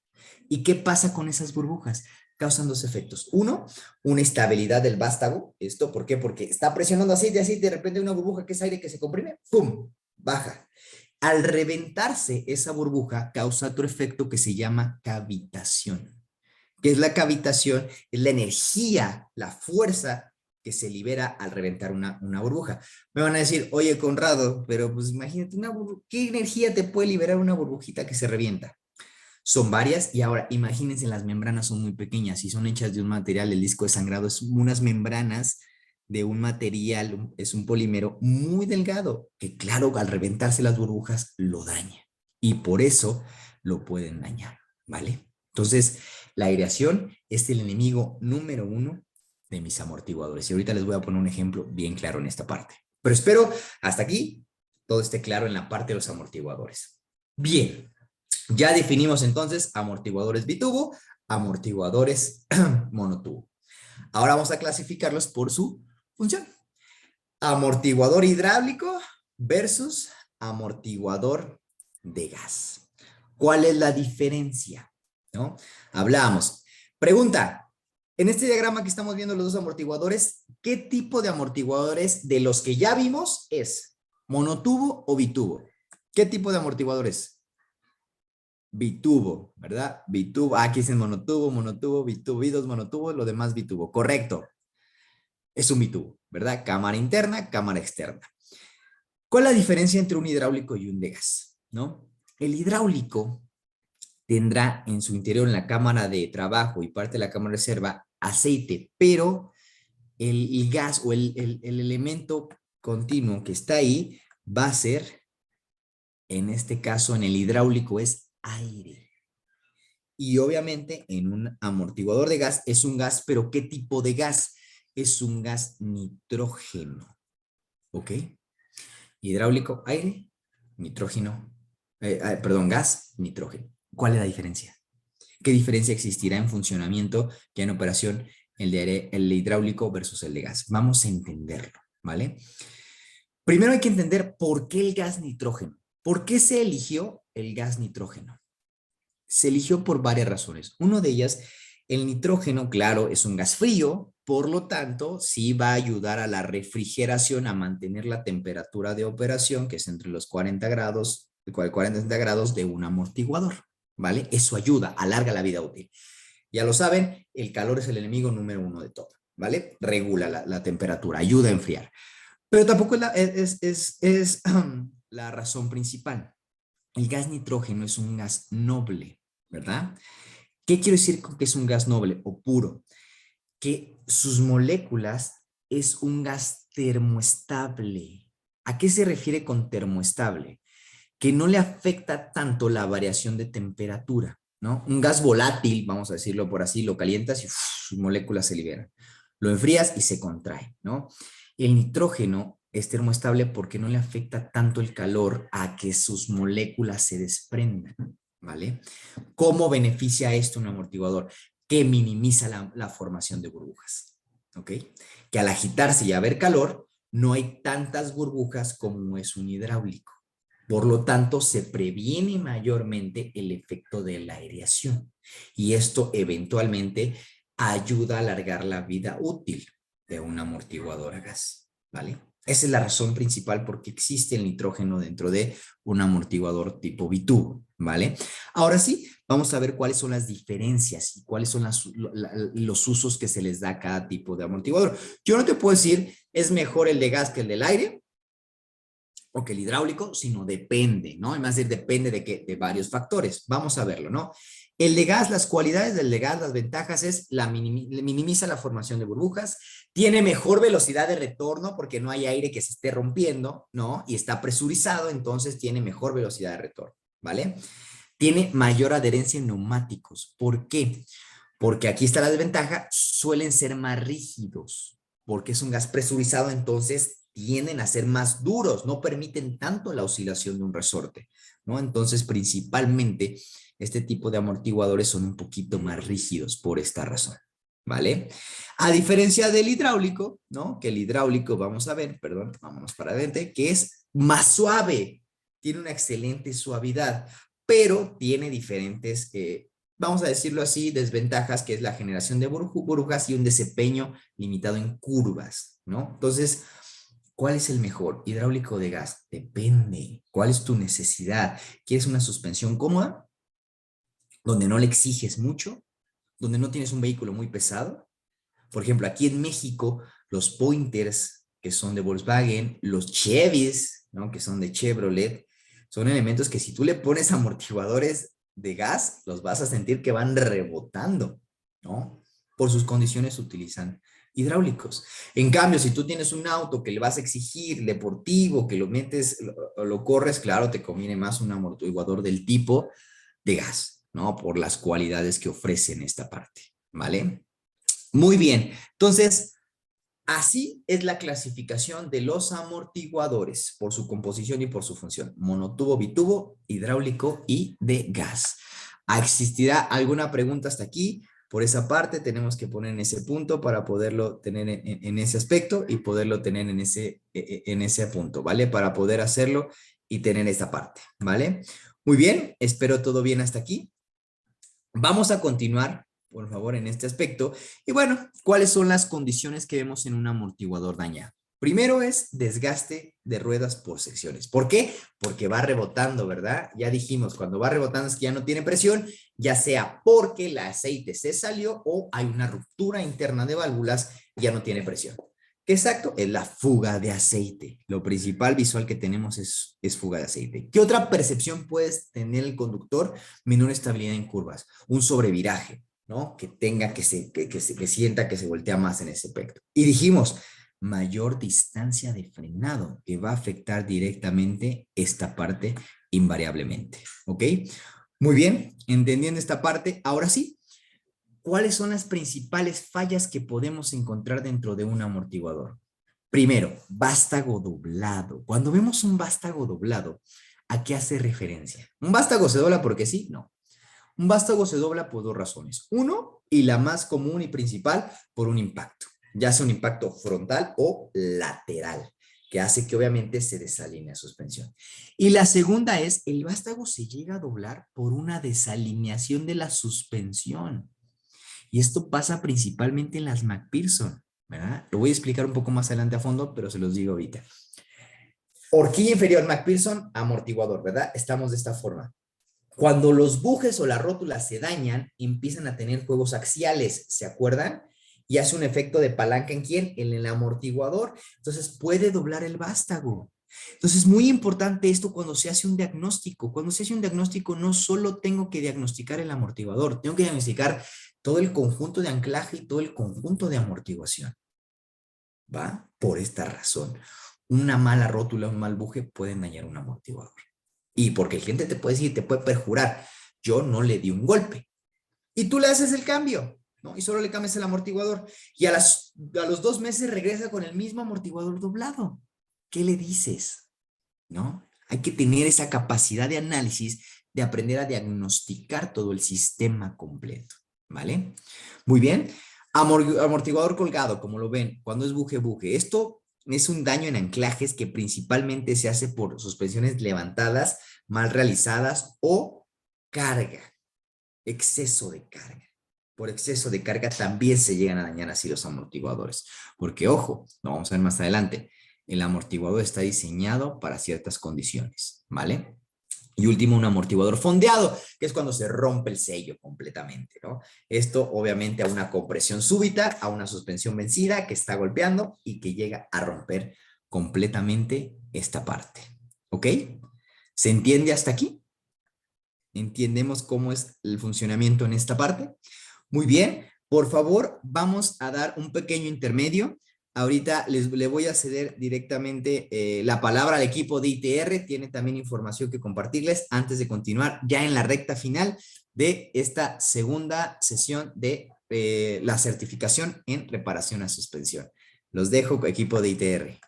¿Y qué pasa con esas burbujas? Causan dos efectos. Uno, una estabilidad del vástago. ¿Esto por qué? Porque está presionando aceite, aceite, de repente una burbuja que es aire que se comprime, ¡pum!, baja. Al reventarse esa burbuja, causa otro efecto que se llama cavitación. ¿Qué es la cavitación? Es la energía, la fuerza que se libera al reventar una burbuja. Me van a decir, oye, Conrado, pero pues imagínate, ¿qué energía te puede liberar una burbujita que se revienta? Son varias y ahora imagínense, las membranas son muy pequeñas y son hechas de un material, el disco de sangrado es unas membranas de un material, es un polímero muy delgado que claro, al reventarse las burbujas lo daña y por eso lo pueden dañar, ¿vale? Entonces, la aireación es el enemigo número uno de mis amortiguadores y ahorita les voy a poner un ejemplo bien claro en esta parte. Pero espero hasta aquí todo esté claro en la parte de los amortiguadores. Bien. Ya definimos entonces amortiguadores bitubo, amortiguadores monotubo. Ahora vamos a clasificarlos por su función. Amortiguador hidráulico versus amortiguador de gas. ¿Cuál es la diferencia? ¿No? Hablábamos. Pregunta, en este diagrama que estamos viendo los dos amortiguadores, ¿qué tipo de amortiguadores de los que ya vimos es? ¿Monotubo o bitubo? ¿Qué tipo de amortiguadores? Bitubo, ¿verdad? Bitubo, aquí dicen monotubo, monotubo, bitubo, dos monotubos, lo demás bitubo. Correcto. Es un bitubo, ¿verdad? Cámara interna, cámara externa. ¿Cuál es la diferencia entre un hidráulico y un de gas? ¿No? El hidráulico tendrá en su interior, en la cámara de trabajo y parte de la cámara de reserva, aceite, pero el gas o el elemento continuo que está ahí va a ser, en este caso, en el hidráulico es aire. Y obviamente en un amortiguador de gas es un gas, pero ¿qué tipo de gas? Es un gas nitrógeno, ¿ok? Hidráulico, aire, nitrógeno, perdón, gas, nitrógeno. ¿Cuál es la diferencia? ¿Qué diferencia existirá en funcionamiento y en operación el hidráulico versus el de gas? Vamos a entenderlo, ¿vale? Primero hay que entender por qué el gas nitrógeno. ¿Por qué se eligió el gas nitrógeno? Se eligió por varias razones. Una de ellas, el nitrógeno, claro, es un gas frío, por lo tanto, sí va a ayudar a la refrigeración, a mantener la temperatura de operación, que es entre los 40 grados, 40 grados de un amortiguador, ¿vale? Eso ayuda, alarga la vida útil. Ya lo saben, el calor es el enemigo número uno de todo, ¿vale? Regula la temperatura, ayuda a enfriar. Pero tampoco es la razón principal. El gas nitrógeno es un gas noble, ¿verdad? ¿Qué quiero decir con que es un gas noble o puro? Que sus moléculas es un gas termoestable. ¿A qué se refiere con termoestable? Que no le afecta tanto la variación de temperatura, ¿no? Un gas volátil, vamos a decirlo por así, lo calientas y sus moléculas se liberan. Lo enfrías y se contrae, ¿no? El nitrógeno es termoestable porque no le afecta tanto el calor a que sus moléculas se desprendan, ¿vale? ¿Cómo beneficia esto un amortiguador? Que minimiza la formación de burbujas, ¿ok? Que al agitarse y haber calor, no hay tantas burbujas como es un hidráulico. Por lo tanto, se previene mayormente el efecto de la aireación y esto eventualmente ayuda a alargar la vida útil de un amortiguador a gas, ¿vale? Esa es la razón principal porque existe el nitrógeno dentro de un amortiguador tipo bitubo, ¿vale? Ahora sí, vamos a ver cuáles son las diferencias y cuáles son los usos que se les da a cada tipo de amortiguador. Yo no te puedo decir, es mejor el de gas que el del aire o que el hidráulico, sino depende, ¿no? Además depende de, qué, de varios factores. Vamos a verlo, ¿no? El de gas, las cualidades del de gas, las ventajas es minimiza la formación de burbujas, tiene mejor velocidad de retorno porque no hay aire que se esté rompiendo, ¿no? Y está presurizado, entonces tiene mejor velocidad de retorno, ¿vale? Tiene mayor adherencia en neumáticos. ¿Por qué? Porque aquí está la desventaja, suelen ser más rígidos, porque es un gas presurizado, entonces tienden a ser más duros, no permiten tanto la oscilación de un resorte, ¿no? Entonces, principalmente, este tipo de amortiguadores son un poquito más rígidos por esta razón, ¿vale? A diferencia del hidráulico, ¿no? Que el hidráulico, vamos a ver, perdón, vámonos para adelante, que es más suave, tiene una excelente suavidad, pero tiene diferentes vamos a decirlo así, desventajas, que es la generación de burbujas y un desempeño limitado en curvas, ¿no? Entonces, ¿cuál es el mejor? ¿Hidráulico o de gas? Depende. ¿Cuál es tu necesidad? ¿Quieres una suspensión cómoda? Donde no le exiges mucho, donde no tienes un vehículo muy pesado. Por ejemplo, aquí en México, los Pointers, que son de Volkswagen, los Chevys, ¿no? Que son de Chevrolet, son elementos que si tú le pones amortiguadores de gas, los vas a sentir que van rebotando, ¿no? Por sus condiciones utilizan hidráulicos. En cambio, si tú tienes un auto que le vas a exigir deportivo, que lo metes, lo corres, claro, te conviene más un amortiguador del tipo de gas, ¿no? Por las cualidades que ofrecen esta parte, ¿vale? Muy bien, entonces, así es la clasificación de los amortiguadores por su composición y por su función. Monotubo, bitubo, hidráulico y de gas. ¿Existirá alguna pregunta hasta aquí? Por esa parte tenemos que poner en ese punto para poderlo tener en ese aspecto y poderlo tener en ese punto, ¿vale? Para poder hacerlo y tener esta parte, ¿vale? Muy bien, espero todo bien hasta aquí. Vamos a continuar, por favor, en este aspecto. Y bueno, ¿cuáles son las condiciones que vemos en un amortiguador dañado? Primero es desgaste de ruedas por secciones. ¿Por qué? Porque va rebotando, ¿verdad? Ya dijimos, cuando va rebotando es que ya no tiene presión, ya sea porque el aceite se salió o hay una ruptura interna de válvulas y ya no tiene presión. ¿Qué exacto? Es la fuga de aceite. Lo principal visual que tenemos es fuga de aceite. ¿Qué otra percepción puedes tener el conductor? Menor estabilidad en curvas, un sobreviraje, ¿no? Que tenga que sienta que se voltea más en ese aspecto. Y dijimos, mayor distancia de frenado, que va a afectar directamente esta parte invariablemente, ¿ok? Muy bien, entendiendo esta parte, ahora sí, ¿cuáles son las principales fallas que podemos encontrar dentro de un amortiguador? Primero, vástago doblado. Cuando vemos un vástago doblado, ¿a qué hace referencia? ¿Un vástago se dobla porque sí? No. Un vástago se dobla por dos razones. Uno, y la más común y principal, por un impacto, ya sea un impacto frontal o lateral, que hace que obviamente se desalinee la suspensión. Y la segunda es, el vástago se llega a doblar por una desalineación de la suspensión. Y esto pasa principalmente en las McPherson, ¿verdad? Lo voy a explicar un poco más adelante a fondo, pero se los digo ahorita. Horquilla inferior McPherson, amortiguador, ¿verdad? Estamos de esta forma. Cuando los bujes o las rótulas se dañan, empiezan a tener juegos axiales, ¿se acuerdan? Y hace un efecto de palanca en quién? En el amortiguador. Entonces puede doblar el vástago. Entonces, muy importante esto cuando se hace un diagnóstico. Cuando se hace un diagnóstico, no solo tengo que diagnosticar el amortiguador, tengo que diagnosticar todo el conjunto de anclaje y todo el conjunto de amortiguación. ¿Va? Por esta razón. Una mala rótula, un mal buje pueden dañar un amortiguador. Y porque el cliente te puede decir, te puede perjurar, yo no le di un golpe. Y tú le haces el cambio, ¿no? Y solo le cambias el amortiguador. Y a los 2 meses regresa con el mismo amortiguador doblado. ¿Qué le dices? ¿No? Hay que tener esa capacidad de análisis, de aprender a diagnosticar todo el sistema completo, ¿vale? Muy bien. Amortiguador colgado, como lo ven, cuando es buje. Esto es un daño en anclajes que principalmente se hace por suspensiones levantadas, mal realizadas o carga, exceso de carga. Por exceso de carga también se llegan a dañar así los amortiguadores. Porque, ojo, lo vamos a ver más adelante, el amortiguador está diseñado para ciertas condiciones, ¿vale? Y último, un amortiguador fondeado, que es cuando se rompe el sello completamente, ¿no? Esto obviamente a una compresión súbita, a una suspensión vencida que está golpeando y que llega a romper completamente esta parte, ¿ok? ¿Se entiende hasta aquí? ¿Entendemos cómo es el funcionamiento en esta parte? Muy bien, por favor, vamos a dar un pequeño intermedio. Ahorita le voy a ceder directamente la palabra al equipo de ITR. Tiene también información que compartirles antes de continuar ya en la recta final de esta segunda sesión de la certificación en reparación a suspensión. Los dejo, equipo de ITR.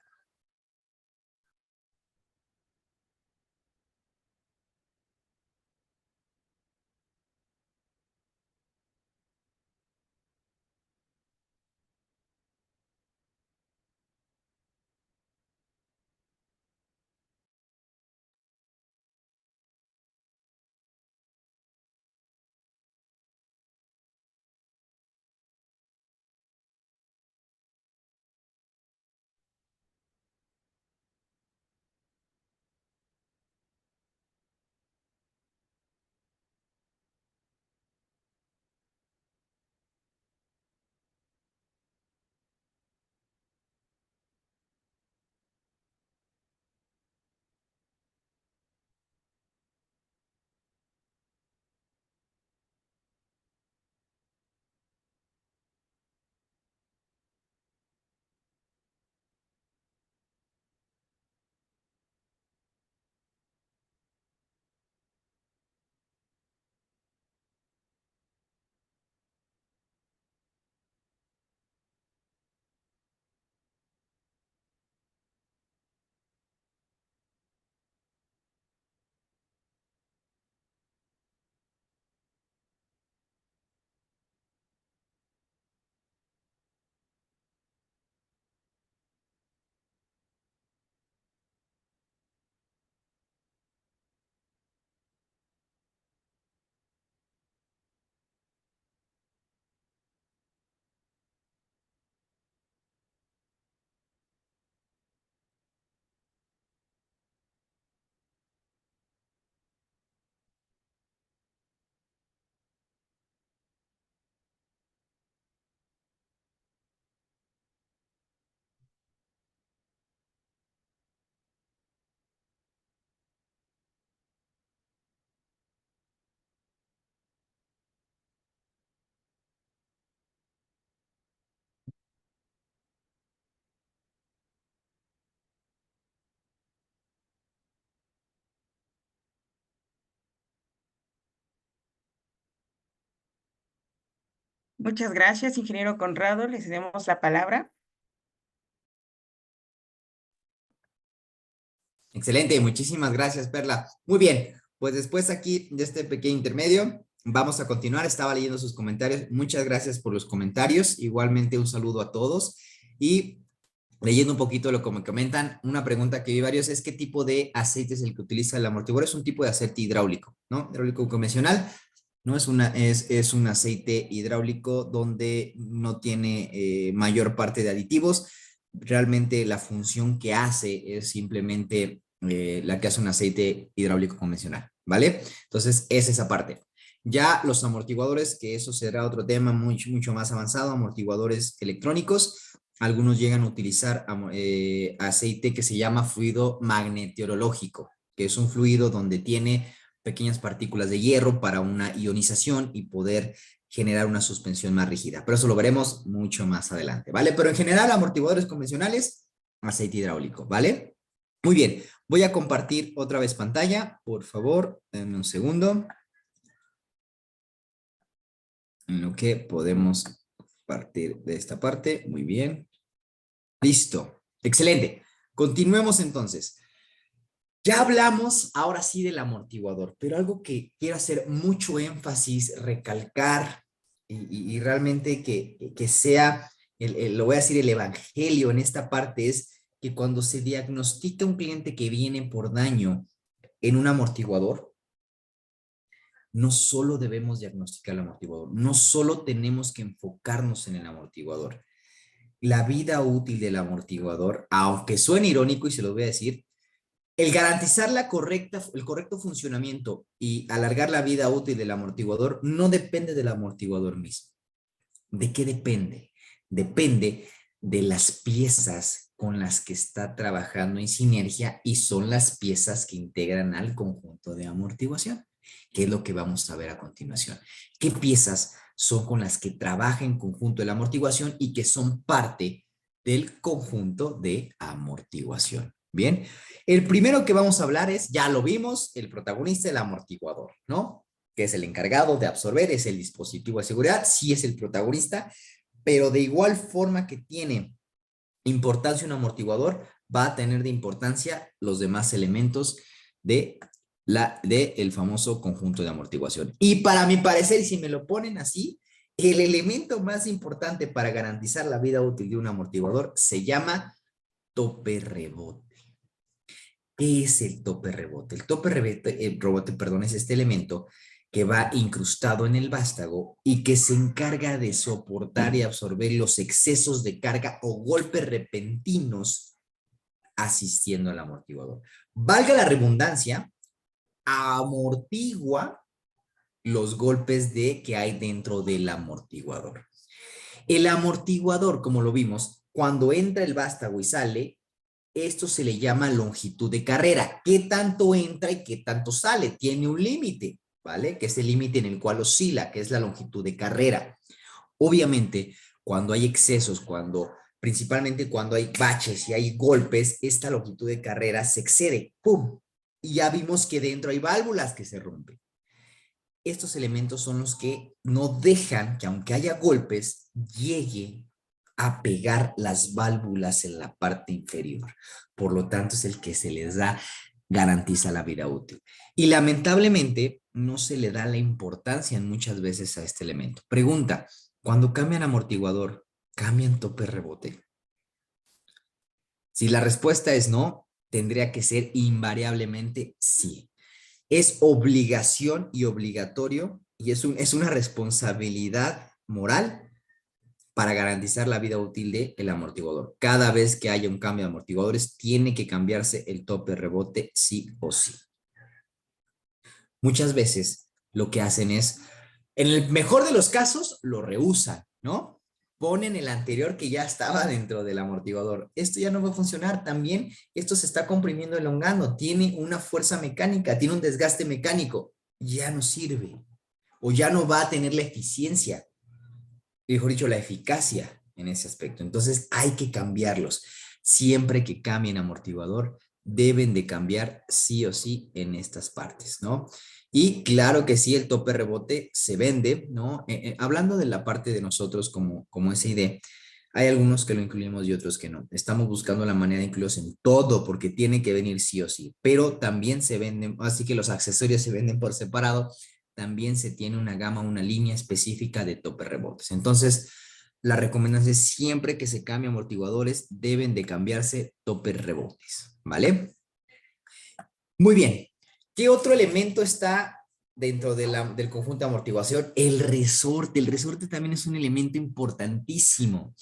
Muchas gracias, ingeniero Conrado. Le cedemos la palabra. Excelente, muchísimas gracias, Perla. Muy bien, pues después aquí de este pequeño intermedio, vamos a continuar. Estaba leyendo sus comentarios. Muchas gracias por los comentarios. Igualmente un saludo a todos. Y leyendo un poquito lo que me comentan, una pregunta que vi varios es ¿qué tipo de aceite es el que utiliza el amortiguador? Es un tipo de aceite hidráulico, ¿no? Hidráulico convencional. No es es un aceite hidráulico donde no tiene mayor parte de aditivos. Realmente la función que hace es simplemente la que hace un aceite hidráulico convencional, ¿vale? Entonces, es esa parte. Ya los amortiguadores, que eso será otro tema mucho más avanzado, amortiguadores electrónicos, algunos llegan a utilizar aceite que se llama fluido magnetorológico, que es un fluido donde tiene pequeñas partículas de hierro para una ionización y poder generar una suspensión más rígida. Pero eso lo veremos mucho más adelante, ¿vale? Pero en general, amortiguadores convencionales, aceite hidráulico, ¿vale? Muy bien, voy a compartir otra vez pantalla, por favor, denme un segundo, en lo que podemos partir de esta parte. Muy bien, listo, excelente. Continuemos entonces. Ya hablamos ahora sí del amortiguador, pero algo que quiero hacer mucho énfasis, recalcar y realmente que sea, lo voy a decir, el evangelio en esta parte es que cuando se diagnostica un cliente que viene por daño en un amortiguador, no solo debemos diagnosticar el amortiguador, no solo tenemos que enfocarnos en el amortiguador. la vida útil del amortiguador, aunque suene irónico y se lo voy a decir, el garantizar el correcto funcionamiento y alargar la vida útil del amortiguador no depende del amortiguador mismo. ¿De qué depende? Depende de las piezas con las que está trabajando en sinergia y son las piezas que integran al conjunto de amortiguación, que es lo que vamos a ver a continuación. ¿Qué piezas son con las que trabaja en conjunto el amortiguación y que son parte del conjunto de amortiguación? Bien, el primero que vamos a hablar es, ya lo vimos, el protagonista del amortiguador, ¿no? Que es el encargado de absorber, es el dispositivo de seguridad, sí es el protagonista, pero de igual forma que tiene importancia un amortiguador, va a tener de importancia los demás elementos de el famoso conjunto de amortiguación. Y para mi parecer, y si me lo ponen así, el elemento más importante para garantizar la vida útil de un amortiguador se llama tope rebote. ¿Qué es el tope rebote? El tope rebote, perdón, es este elemento que va incrustado en el vástago y que se encarga de soportar y absorber los excesos de carga o golpes repentinos asistiendo al amortiguador. Valga la redundancia, amortigua los golpes que hay dentro del amortiguador. El amortiguador, como lo vimos, cuando entra el vástago y sale, esto se le llama longitud de carrera. ¿Qué tanto entra y qué tanto sale? Tiene un límite, ¿vale? Que es el límite en el cual oscila, que es la longitud de carrera. Obviamente, cuando hay excesos, principalmente cuando hay baches y hay golpes, esta longitud de carrera se excede. ¡Pum! Y ya vimos que dentro hay válvulas que se rompen. Estos elementos son los que no dejan que, aunque haya golpes, llegue a pegar las válvulas en la parte inferior. Por lo tanto, es el que se les garantiza la vida útil. Y lamentablemente, no se le da la importancia muchas veces a este elemento. Pregunta, cuando cambian amortiguador, ¿cambian tope rebote? Si la respuesta es no, tendría que ser invariablemente sí. Es obligación y obligatorio y es una responsabilidad moral para garantizar la vida útil del amortiguador. Cada vez que haya un cambio de amortiguadores, tiene que cambiarse el tope rebote sí o sí. Muchas veces lo que hacen es, en el mejor de los casos, lo reusan, ¿no? Ponen el anterior que ya estaba dentro del amortiguador. Esto ya no va a funcionar. También esto se está comprimiendo, elongando. Tiene una fuerza mecánica, tiene un desgaste mecánico. Ya no sirve. O ya no va a tener la eficiencia, mejor dicho, la eficacia en ese aspecto. Entonces hay que cambiarlos. Siempre que cambien amortiguador, deben de cambiar sí o sí en estas partes, ¿no? Y claro que sí, el tope rebote se vende, ¿no? Hablando de la parte de nosotros como SID, hay algunos que lo incluimos y otros que no. Estamos buscando la manera de incluirlos en todo porque tiene que venir sí o sí, pero también se venden, así que los accesorios se venden por separado, también se tiene una gama, una línea específica de tope rebotes. Entonces, la recomendación es siempre que se cambie amortiguadores, deben de cambiarse tope rebotes, ¿vale? Muy bien. ¿Qué otro elemento está dentro del conjunto de amortiguación? El resorte. El resorte también es un elemento importantísimo.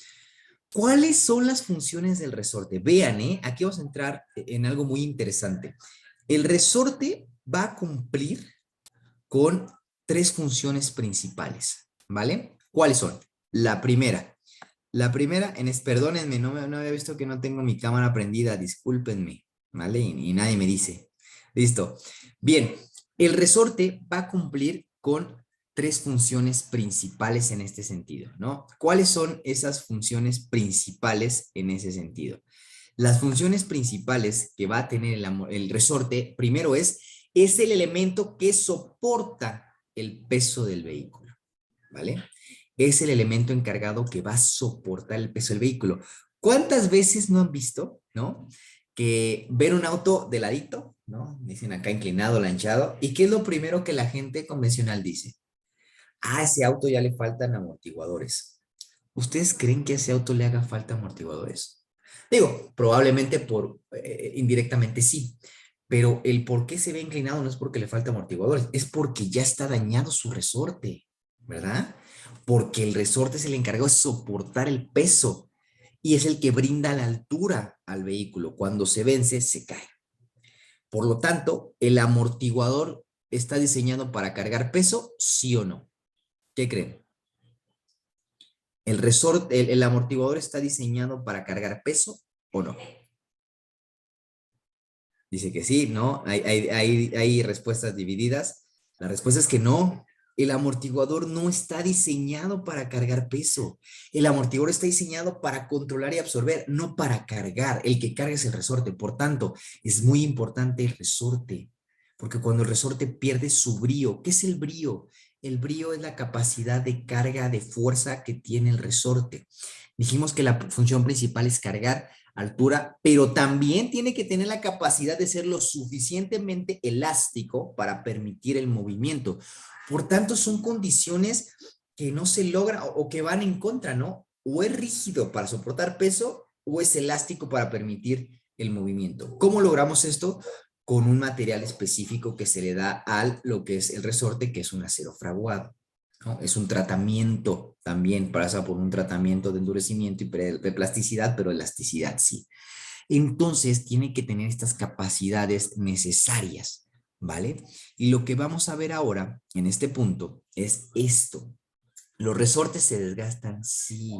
¿Cuáles son las funciones del resorte? Vean, aquí vamos a entrar en algo muy interesante. El resorte va a cumplir con 3 funciones principales, ¿vale? ¿Cuáles son? La primera, perdónenme, no había visto que no tengo mi cámara prendida, discúlpenme, ¿vale? Y nadie me dice. Listo. Bien, el resorte va a cumplir con 3 funciones principales en este sentido, ¿no? ¿Cuáles son esas funciones principales en ese sentido? Las funciones principales que va a tener el resorte, primero es el elemento que soporta el peso del vehículo, ¿vale? Es el elemento encargado que va a soportar el peso del vehículo. ¿Cuántas veces no han visto, no? Que ver un auto de ladito, ¿no? Dicen acá inclinado, lanchado. ¿Y qué es lo primero que la gente convencional dice? A ese auto ya le faltan amortiguadores. ¿Ustedes creen que a ese auto le haga falta amortiguadores? Digo, probablemente indirectamente sí, pero el por qué se ve inclinado no es porque le falta amortiguadores, es porque ya está dañado su resorte, ¿verdad? Porque el resorte es el encargado de soportar el peso y es el que brinda la altura al vehículo. Cuando se vence, se cae. Por lo tanto, ¿el amortiguador está diseñado para cargar peso? ¿Sí o no? ¿Qué creen? ¿El amortiguador está diseñado para cargar peso o no? Dice que sí, ¿no? Hay respuestas divididas. La respuesta es que no. El amortiguador no está diseñado para cargar peso. El amortiguador está diseñado para controlar y absorber, no para cargar. El que carga es el resorte. Por tanto, es muy importante el resorte, porque cuando el resorte pierde su brío, ¿qué es el brío? El brío es la capacidad de carga de fuerza que tiene el resorte. Dijimos que la función principal es cargar altura, pero también tiene que tener la capacidad de ser lo suficientemente elástico para permitir el movimiento. Por tanto, son condiciones que no se logran o que van en contra, ¿no? O es rígido para soportar peso o es elástico para permitir el movimiento. ¿Cómo logramos esto? Con un material específico que se le da al lo que es el resorte, que es un acero fraguado, ¿no? Es un tratamiento también, pasa por un tratamiento de endurecimiento y de plasticidad, pero elasticidad sí. Entonces tiene que tener estas capacidades necesarias, ¿vale? Y lo que vamos a ver ahora en este punto es esto. Los resortes se desgastan, sí.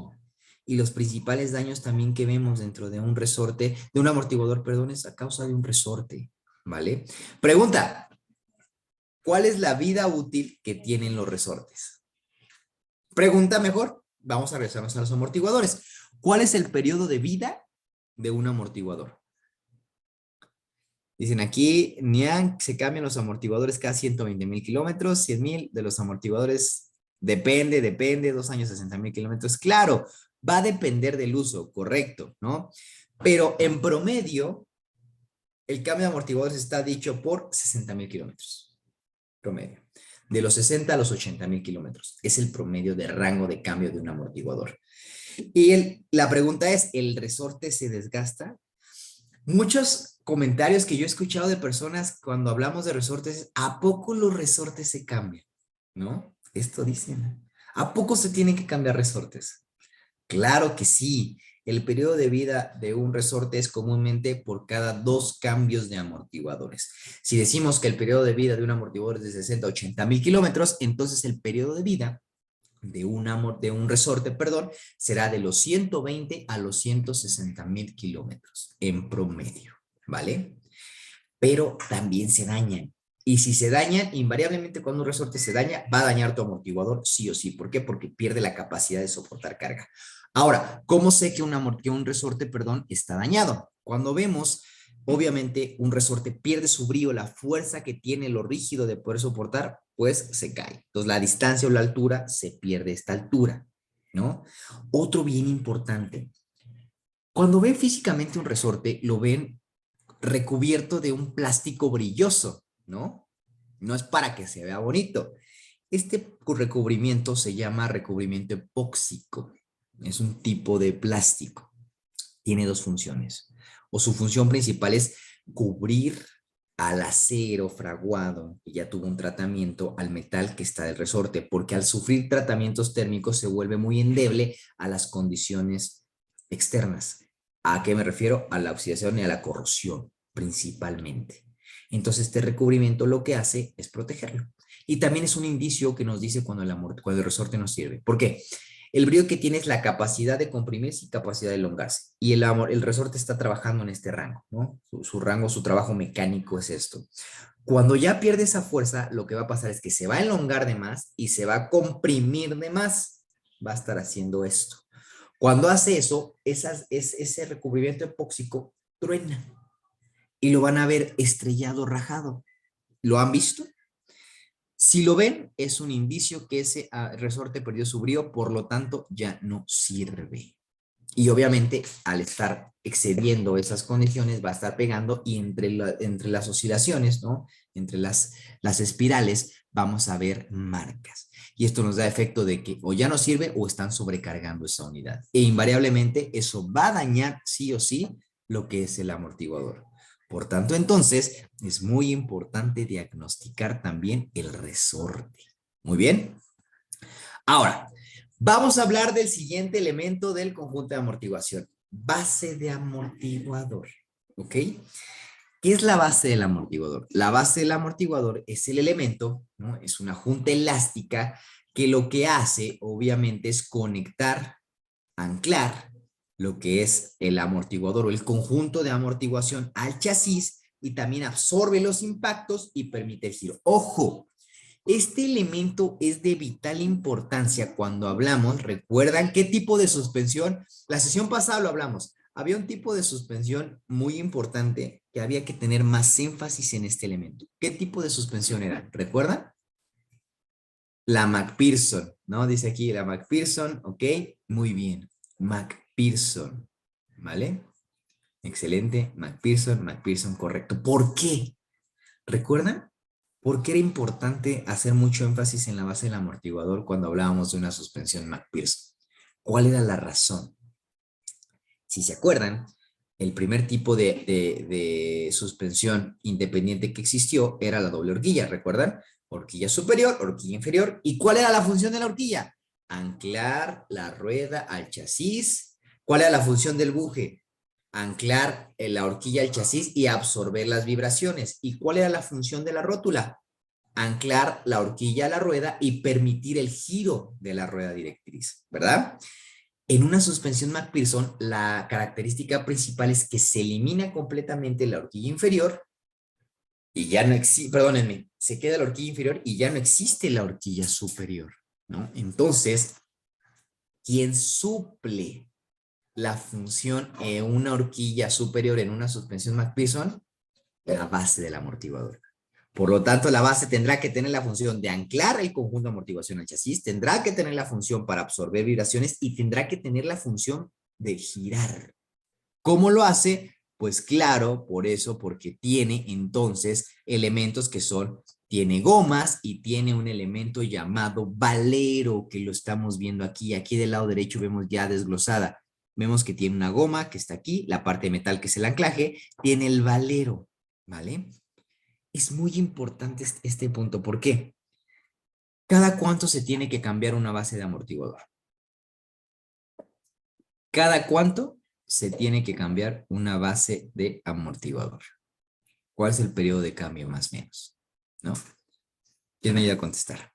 Y los principales daños también que vemos dentro de un resorte, de un amortiguador, perdón, es a causa de un resorte, ¿vale? Pregunta, ¿cuál es la vida útil que tienen los resortes? Pregunta mejor, vamos a regresarnos a los amortiguadores. ¿Cuál es el periodo de vida de un amortiguador? Dicen aquí, Nian, se cambian los amortiguadores cada 120,000 kilómetros, 100,000 de los amortiguadores, depende, 2 años, 60,000 kilómetros. Claro, va a depender del uso, correcto, ¿no? Pero en promedio, el cambio de amortiguadores está dicho por 60,000 kilómetros, promedio. De los 60 a los 80,000 kilómetros. Es el promedio de rango de cambio de un amortiguador. Y la pregunta es, ¿el resorte se desgasta? Muchos comentarios que yo he escuchado de personas cuando hablamos de resortes, ¿a poco los resortes se cambian? ¿No? Esto dicen. ¿A poco se tienen que cambiar resortes? Claro que sí. El periodo de vida de un resorte es comúnmente por cada 2 cambios de amortiguadores. Si decimos que el periodo de vida de un amortiguador es de 60 a 80,000 kilómetros, entonces el periodo de vida de un resorte, perdón, será de los 120 a los 160,000 kilómetros en promedio, ¿vale? Pero también se dañan. Y si se dañan, invariablemente cuando un resorte se daña, va a dañar tu amortiguador sí o sí. ¿Por qué? Porque pierde la capacidad de soportar carga. Ahora, ¿cómo sé que un resorte, perdón, está dañado? Cuando vemos, obviamente, un resorte pierde su brío, la fuerza que tiene, lo rígido de poder soportar, pues se cae. Entonces, la distancia o la altura, se pierde esta altura, ¿no? Otro bien importante. Cuando ven físicamente un resorte, lo ven recubierto de un plástico brilloso, ¿no? No es para que se vea bonito. Este recubrimiento se llama recubrimiento epóxico. Es un tipo de plástico. Tiene 2 funciones. O su función principal es cubrir al acero fraguado, que ya tuvo un tratamiento, al metal que está del resorte, porque al sufrir tratamientos térmicos se vuelve muy endeble a las condiciones externas. ¿A qué me refiero? A la oxidación y a la corrosión, principalmente. Entonces, este recubrimiento lo que hace es protegerlo. Y también es un indicio que nos dice cuando el resorte no sirve. ¿Por qué? El brillo que tiene es la capacidad de comprimirse y capacidad de elongarse. Y el resorte está trabajando en este rango, ¿no? Su rango, su trabajo mecánico es esto. Cuando ya pierde esa fuerza, lo que va a pasar es que se va a elongar de más y se va a comprimir de más. Va a estar haciendo esto. Cuando hace eso, ese recubrimiento epóxico truena y lo van a ver estrellado, rajado. ¿Lo han visto? Si lo ven, es un indicio que ese resorte perdió su brío, por lo tanto ya no sirve. Y obviamente al estar excediendo esas condiciones va a estar pegando y entre las oscilaciones, ¿no? Entre las espirales vamos a ver marcas. Y esto nos da efecto de que o ya no sirve o están sobrecargando esa unidad. E invariablemente eso va a dañar sí o sí lo que es el amortiguador. Por tanto, entonces, es muy importante diagnosticar también el resorte. Muy bien. Ahora, vamos a hablar del siguiente elemento del conjunto de amortiguación. base de amortiguador, ¿ok? ¿Qué es la base del amortiguador? La base del amortiguador es el elemento, ¿no? Es una junta elástica que lo que hace, obviamente, es conectar, anclar lo que es el amortiguador o el conjunto de amortiguación al chasis y también absorbe los impactos y permite el giro. ¡Ojo! Este elemento es de vital importancia cuando hablamos, ¿recuerdan qué tipo de suspensión? La sesión pasada lo hablamos. Había un tipo de suspensión muy importante que había que tener más énfasis en este elemento. ¿Qué tipo de suspensión era? ¿Recuerdan? La McPherson, ¿no? Dice aquí la McPherson, ok, muy bien. McPherson, ¿vale? Excelente, McPherson, correcto. ¿Por qué? ¿Recuerdan? ¿Por qué era importante hacer mucho énfasis en la base del amortiguador cuando hablábamos de una suspensión McPherson? ¿Cuál era la razón? Si se acuerdan, el primer tipo de suspensión independiente que existió era la doble horquilla, ¿recuerdan? Horquilla superior, horquilla inferior. ¿Y cuál era la función de la horquilla? Anclar la rueda al chasis. ¿Cuál era la función del buje? Anclar la horquilla al chasis y absorber las vibraciones. ¿Y cuál era la función de la rótula? Anclar la horquilla a la rueda y permitir el giro de la rueda directriz, ¿verdad? En una suspensión McPherson, la característica principal es que se elimina completamente la horquilla inferior y ya no existe, perdónenme, se queda la horquilla inferior y ya no existe la horquilla superior, ¿no? Entonces, quien suple la función en una horquilla superior en una suspensión McPherson, la base del amortiguador. Por lo tanto, la base tendrá que tener la función de anclar el conjunto de amortiguación al chasis, tendrá que tener la función para absorber vibraciones y tendrá que tener la función de girar. ¿Cómo lo hace? Pues claro, por eso, porque tiene entonces elementos que son, tiene gomas y tiene un elemento llamado valero, que lo estamos viendo aquí. Aquí del lado derecho vemos ya desglosada. Vemos que tiene una goma que está aquí, la parte de metal que es el anclaje, tiene el valero, ¿vale? Es muy importante este punto. ¿Por qué? ¿Cada cuánto se tiene que cambiar una base de amortiguador? ¿Cada cuánto se tiene que cambiar una base de amortiguador? ¿Cuál es el periodo de cambio más o menos? ¿No? ¿Quién me ayuda a contestar?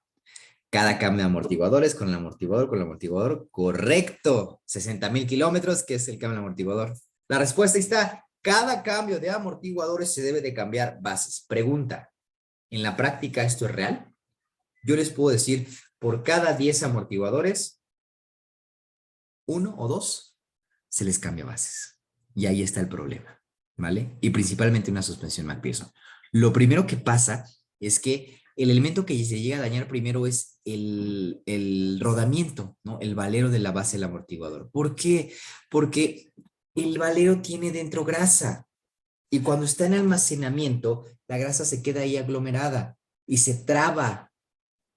Cada cambio de amortiguadores con el amortiguador, correcto. 60,000 kilómetros, que es el cambio de amortiguador. La respuesta está, cada cambio de amortiguadores se debe de cambiar bases. Pregunta, ¿en la práctica esto es real? Yo les puedo decir, por cada 10 amortiguadores, 1 o 2 se les cambia bases. Y ahí está el problema, ¿vale? Y principalmente una suspensión McPherson. Lo primero que pasa es que el elemento que se llega a dañar primero es el rodamiento, ¿no? El valero de la base del amortiguador. ¿Por qué? Porque el valero tiene dentro grasa. Y cuando está en almacenamiento, la grasa se queda ahí aglomerada y se traba,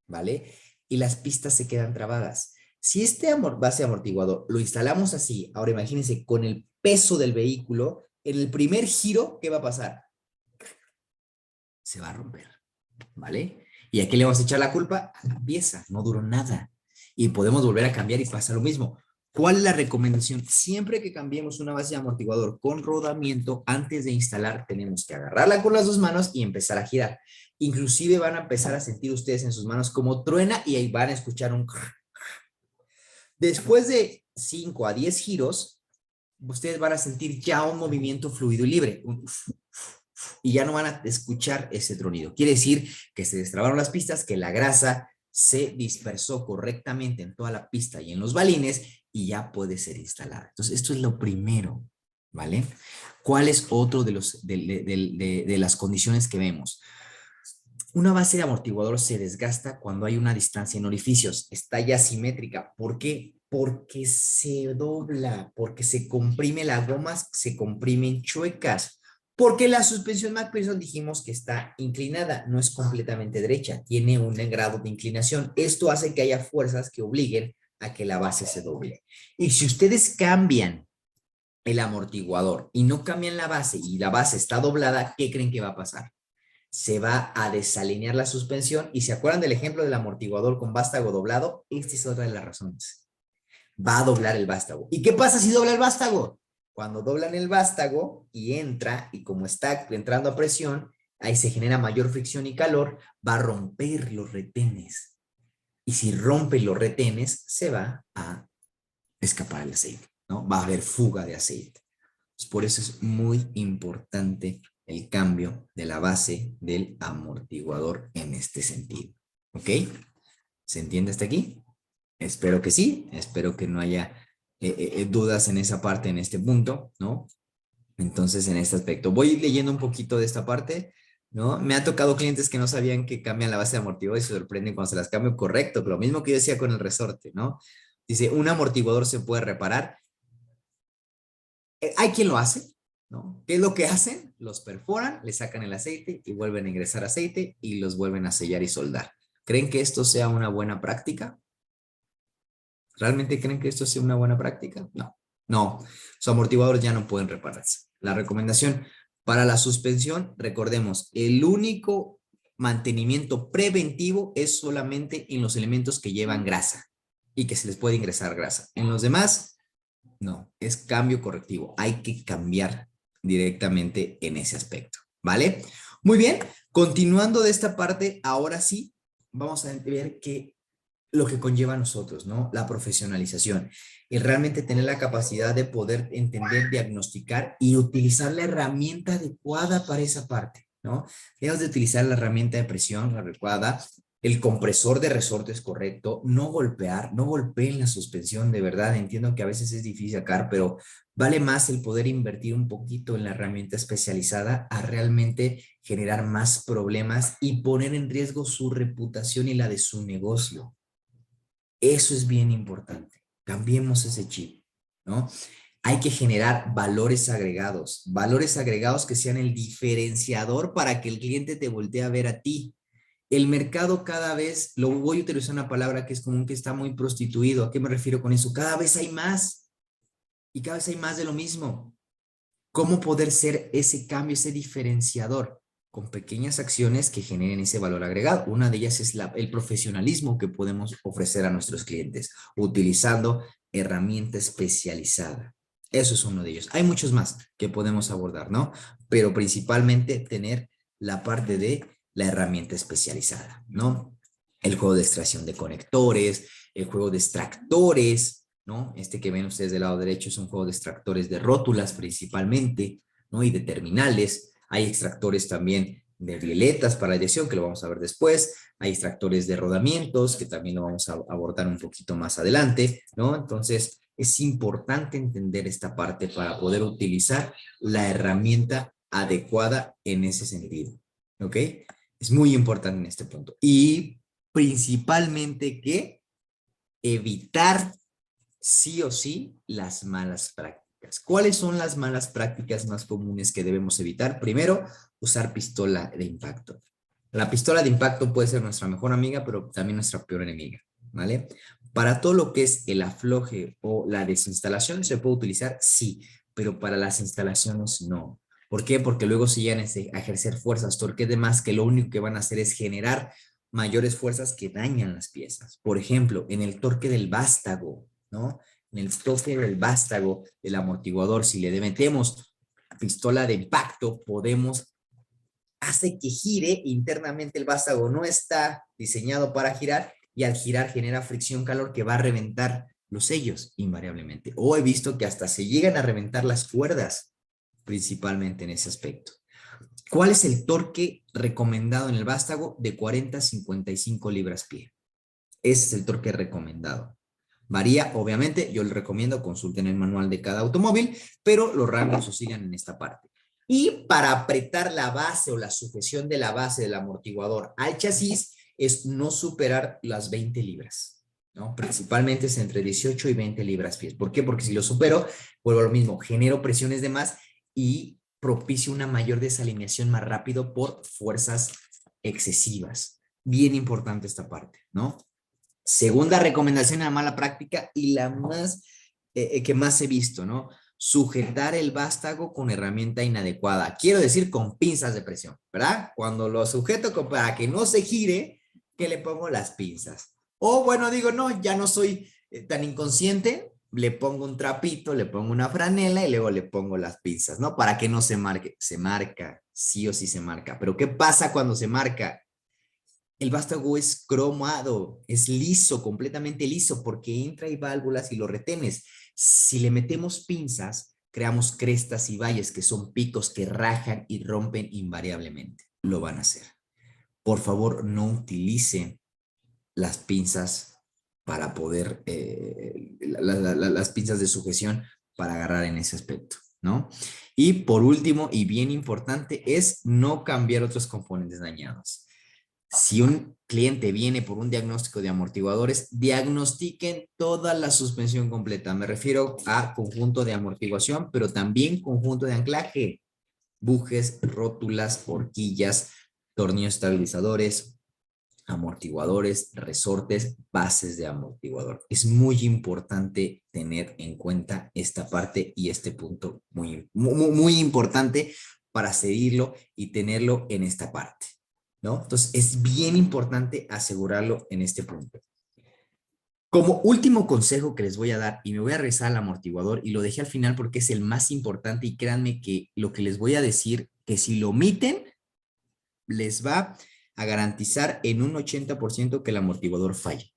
¿vale? Y las pistas se quedan trabadas. Si este base amortiguador lo instalamos así, ahora imagínense con el peso del vehículo, en el primer giro, ¿qué va a pasar? Se va a romper, ¿vale? ¿Y a qué le vamos a echar la culpa? A la pieza, no duró nada. Y podemos volver a cambiar y pasa lo mismo. ¿Cuál es la recomendación? Siempre que cambiemos una base de amortiguador con rodamiento, antes de instalar, tenemos que agarrarla con las dos manos y empezar a girar. Inclusive van a empezar a sentir ustedes en sus manos como truena y ahí van a escuchar un... Después de 5 a 10 giros, ustedes van a sentir ya un movimiento fluido y libre. Y ya no van a escuchar ese tronido. Quiere decir que se destrabaron las pistas, que la grasa se dispersó correctamente en toda la pista y en los balines y ya puede ser instalada. Entonces, esto es lo primero, ¿vale? ¿Cuál es otro de las condiciones que vemos? Una base de amortiguador se desgasta cuando hay una distancia en orificios. Está ya simétrica. ¿Por qué? Porque se dobla, porque se comprime las gomas, se comprimen chuecas. Porque la suspensión McPherson dijimos que está inclinada, no es completamente derecha, tiene un grado de inclinación. Esto hace que haya fuerzas que obliguen a que la base se doble. Y si ustedes cambian el amortiguador y no cambian la base y la base está doblada, ¿qué creen que va a pasar? Se va a desalinear la suspensión y ¿se acuerdan del ejemplo del amortiguador con vástago doblado? Esta es otra de las razones. Va a doblar el vástago. ¿Y qué pasa si dobla el vástago? Cuando doblan el vástago y entra, y como está entrando a presión, ahí se genera mayor fricción y calor, va a romper los retenes. Y si rompe los retenes, se va a escapar el aceite, ¿no? Va a haber fuga de aceite. Por eso es muy importante el cambio de la base del amortiguador en este sentido. ¿Ok? ¿Se entiende hasta aquí? Espero que sí, espero que no haya dudas en esa parte, en este punto, ¿no? Entonces, en este aspecto, voy leyendo un poquito de esta parte, ¿no? Me ha tocado clientes que no sabían que cambian la base de amortiguador y se sorprenden cuando se las cambio correcto, pero lo mismo que yo decía con el resorte, ¿no? Dice, un amortiguador se puede reparar. Hay quien lo hace, ¿no? ¿Qué es lo que hacen? Los perforan, le sacan el aceite y vuelven a ingresar aceite y los vuelven a sellar y soldar. ¿Creen que esto sea una buena práctica? ¿Realmente creen que esto sea una buena práctica? No, no. Los amortiguadores ya no pueden repararse. La recomendación para la suspensión, recordemos, el único mantenimiento preventivo es solamente en los elementos que llevan grasa y que se les puede ingresar grasa. En los demás, no, es cambio correctivo. Hay que cambiar directamente en ese aspecto, ¿vale? Muy bien, continuando de esta parte, ahora sí, vamos a ver que lo que conlleva a nosotros, ¿no? La profesionalización y realmente tener la capacidad de poder entender, diagnosticar y utilizar la herramienta adecuada para esa parte, ¿no? Debemos de utilizar la herramienta de presión la adecuada, el compresor de resortes correcto, no golpear, no golpeen la suspensión, de verdad, entiendo que a veces es difícil sacar, pero vale más el poder invertir un poquito en la herramienta especializada a realmente generar más problemas y poner en riesgo su reputación y la de su negocio. Eso es bien importante. Cambiemos ese chip, ¿no? Hay que generar valores agregados que sean el diferenciador para que el cliente te voltee a ver a ti. El mercado cada vez, lo voy a utilizar una palabra que es común, que está muy prostituido. ¿A qué me refiero con eso? Cada vez hay más y cada vez hay más de lo mismo. ¿Cómo poder ser ese cambio, ese diferenciador? Con pequeñas acciones que generen ese valor agregado. Una de ellas es el profesionalismo que podemos ofrecer a nuestros clientes, utilizando herramienta especializada. Eso es uno de ellos. Hay muchos más que podemos abordar, ¿no? Pero principalmente tener la parte de la herramienta especializada, ¿no? El juego de extracción de conectores, el juego de extractores, ¿no? Este que ven ustedes del lado derecho es un juego de extractores de rótulas principalmente, ¿no? Y de terminales. Hay extractores también de rieletas para eyección, que lo vamos a ver después. Hay extractores de rodamientos, que también lo vamos a abordar un poquito más adelante, ¿no? Entonces, es importante entender esta parte para poder utilizar la herramienta adecuada en ese sentido, ¿ok? Es muy importante en este punto. Y principalmente que evitar sí o sí las malas prácticas. ¿Cuáles son las malas prácticas más comunes que debemos evitar? Primero, usar pistola de impacto. La pistola de impacto puede ser nuestra mejor amiga, pero también nuestra peor enemiga, ¿vale? Para todo lo que es el afloje o la desinstalación se puede utilizar, sí, pero para las instalaciones no. ¿Por qué? Porque luego se llegan a ejercer fuerzas, torques de más que lo único que van a hacer es generar mayores fuerzas que dañan las piezas. Por ejemplo, en el torque del vástago, ¿no? En el toque del vástago del amortiguador, si le metemos pistola de impacto, hace que gire internamente el vástago. No está diseñado para girar y al girar genera fricción, calor que va a reventar los sellos invariablemente. O he visto que hasta se llegan a reventar las cuerdas, principalmente en ese aspecto. ¿Cuál es el torque recomendado en el vástago? De 40 a 55 libras-pie. Ese es el torque recomendado. Varía, obviamente, yo les recomiendo consulten el manual de cada automóvil, pero los rangos oscilan en esta parte. Y para apretar la base o la sujeción de la base del amortiguador al chasis es no superar las 20 libras, ¿no? Principalmente es entre 18 y 20 libras-pies. ¿Por qué? Porque si lo supero, vuelvo a lo mismo, genero presiones de más y propicio una mayor desalineación más rápido por fuerzas excesivas. Bien importante esta parte, ¿no? Segunda recomendación a la mala práctica y la más que más he visto, ¿no? Sujetar el vástago con herramienta inadecuada. Quiero decir con pinzas de presión, ¿verdad? Cuando lo sujeto para que no se gire, que le pongo las pinzas. O bueno, digo, no, ya no soy tan inconsciente, le pongo un trapito, le pongo una franela y luego le pongo las pinzas, ¿no? Para que no se marque. Se marca, sí o sí se marca. Pero ¿qué pasa cuando se marca? El vástago es cromado, es liso, completamente liso, porque entra y válvulas y lo retenes. Si le metemos pinzas, creamos crestas y valles, que son picos que rajan y rompen invariablemente. Lo van a hacer. Por favor, no utilicen las pinzas para poder, las pinzas de sujeción para agarrar en ese aspecto, ¿no? Y por último, y bien importante, es no cambiar otros componentes dañados. Si un cliente viene por un diagnóstico de amortiguadores, diagnostiquen toda la suspensión completa. Me refiero a conjunto de amortiguación, pero también conjunto de anclaje, bujes, rótulas, horquillas, tornillos estabilizadores, amortiguadores, resortes, bases de amortiguador. Es muy importante tener en cuenta esta parte y este punto muy importante para seguirlo y tenerlo en esta parte, ¿no? Entonces, es bien importante asegurarlo en este punto. Como último consejo que les voy a dar, y me voy a regresar al amortiguador, y lo dejé al final porque es el más importante, y créanme que lo que les voy a decir, que si lo omiten, les va a garantizar en un 80% que el amortiguador falle.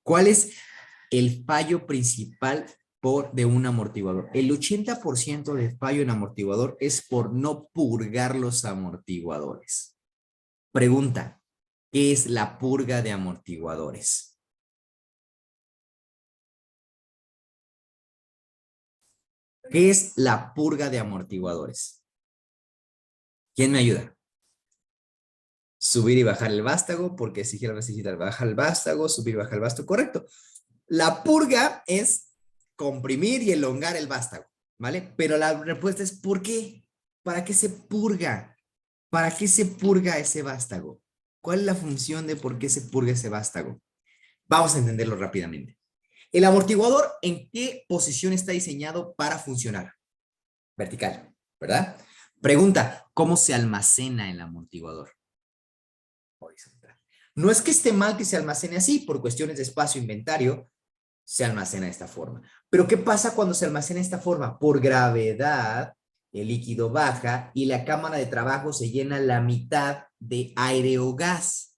¿Cuál es el fallo principal de un amortiguador? El 80% de fallo en amortiguador es por no purgar los amortiguadores. Pregunta, ¿qué es la purga de amortiguadores? ¿Qué es la purga de amortiguadores? ¿Quién me ayuda? Subir y bajar el vástago, porque si gira necesita bajar el vástago, subir y bajar el vástago, correcto. La purga es comprimir y elongar el vástago, ¿vale? Pero la respuesta es ¿por qué? ¿Para qué se purga? ¿Para qué se purga ese vástago? ¿Cuál es la función de por qué se purga ese vástago? Vamos a entenderlo rápidamente. El amortiguador, ¿en qué posición está diseñado para funcionar? Vertical, ¿verdad? Pregunta, ¿cómo se almacena el amortiguador? Horizontal. No es que esté mal que se almacene así, por cuestiones de espacio e inventario, se almacena de esta forma. Pero ¿qué pasa cuando se almacena de esta forma? Por gravedad, el líquido baja y la cámara de trabajo se llena la mitad de aire o gas.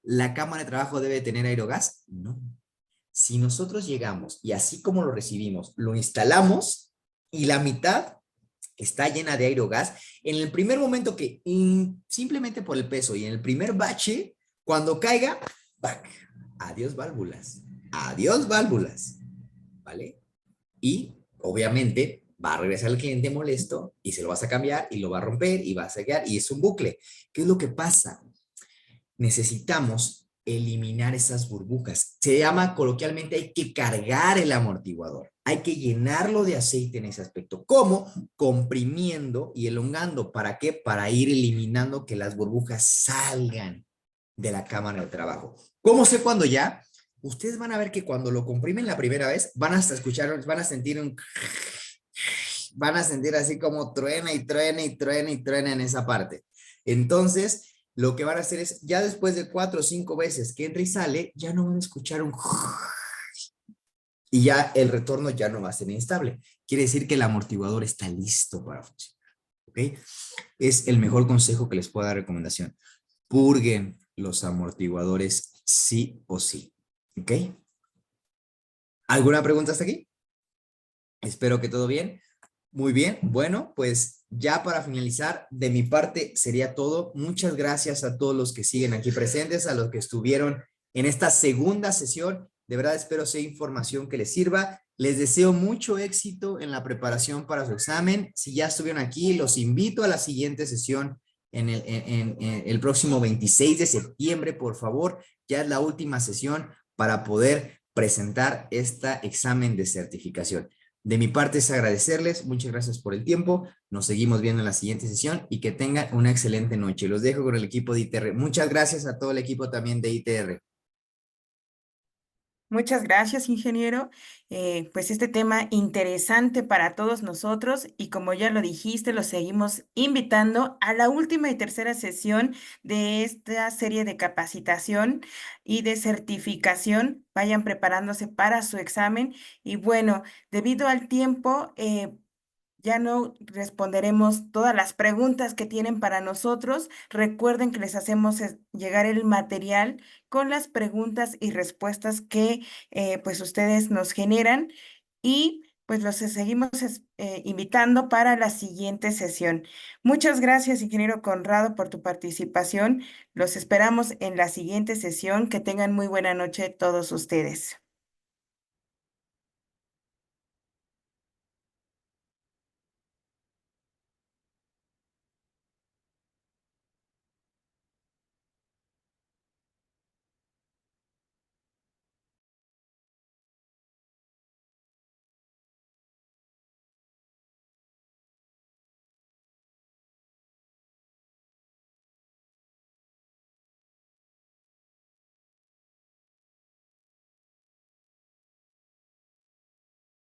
¿La cámara de trabajo debe tener aire o gas? No. Si nosotros llegamos y así como lo recibimos, lo instalamos y la mitad está llena de aire o gas, en el primer momento que simplemente por el peso y en el primer bache, cuando caiga, ¡bac! Adiós válvulas. Adiós válvulas. ¿Vale? Y obviamente va a regresar el cliente molesto y se lo vas a cambiar y lo va a romper y va a sacar y es un bucle. ¿Qué es lo que pasa? Necesitamos eliminar esas burbujas. Se llama coloquialmente hay que cargar el amortiguador. Hay que llenarlo de aceite en ese aspecto. ¿Cómo? Comprimiendo y elongando. ¿Para qué? Para ir eliminando que las burbujas salgan de la cámara de trabajo. ¿Cómo sé cuándo ya? Ustedes van a ver que cuando lo comprimen la primera vez, van a escuchar, van a sentir van a sentir así como truena y truena y truena y truena en esa parte. Entonces, lo que van a hacer es, ya después de 4 o 5 veces que entra y sale, ya no van a escuchar un y ya el retorno ya no va a ser inestable. Quiere decir que el amortiguador está listo para funcionar. ¿Ok? Es el mejor consejo que les puedo dar recomendación. Purguen los amortiguadores sí o sí. ¿Ok? ¿Alguna pregunta hasta aquí? Espero que todo bien. Muy bien. Bueno, pues ya para finalizar, de mi parte sería todo. Muchas gracias a todos los que siguen aquí presentes, a los que estuvieron en esta segunda sesión. De verdad espero sea información que les sirva. Les deseo mucho éxito en la preparación para su examen. Si ya estuvieron aquí, los invito a la siguiente sesión en el próximo 26 de septiembre, por favor. Ya es la última sesión para poder presentar este examen de certificación. De mi parte es agradecerles, muchas gracias por el tiempo, nos seguimos viendo en la siguiente sesión y que tengan una excelente noche. Los dejo con el equipo de ITR. Muchas gracias a todo el equipo también de ITR. Muchas gracias, ingeniero. Pues este tema interesante para todos nosotros y como ya lo dijiste, lo seguimos invitando a la última y tercera sesión de esta serie de capacitación y de certificación. Vayan preparándose para su examen y bueno, debido al tiempo, ya no responderemos todas las preguntas que tienen para nosotros. Recuerden que les hacemos llegar el material con las preguntas y respuestas que pues ustedes nos generan y pues los seguimos invitando para la siguiente sesión. Muchas gracias, ingeniero Conrado, por tu participación. Los esperamos en la siguiente sesión. Que tengan muy buena noche todos ustedes.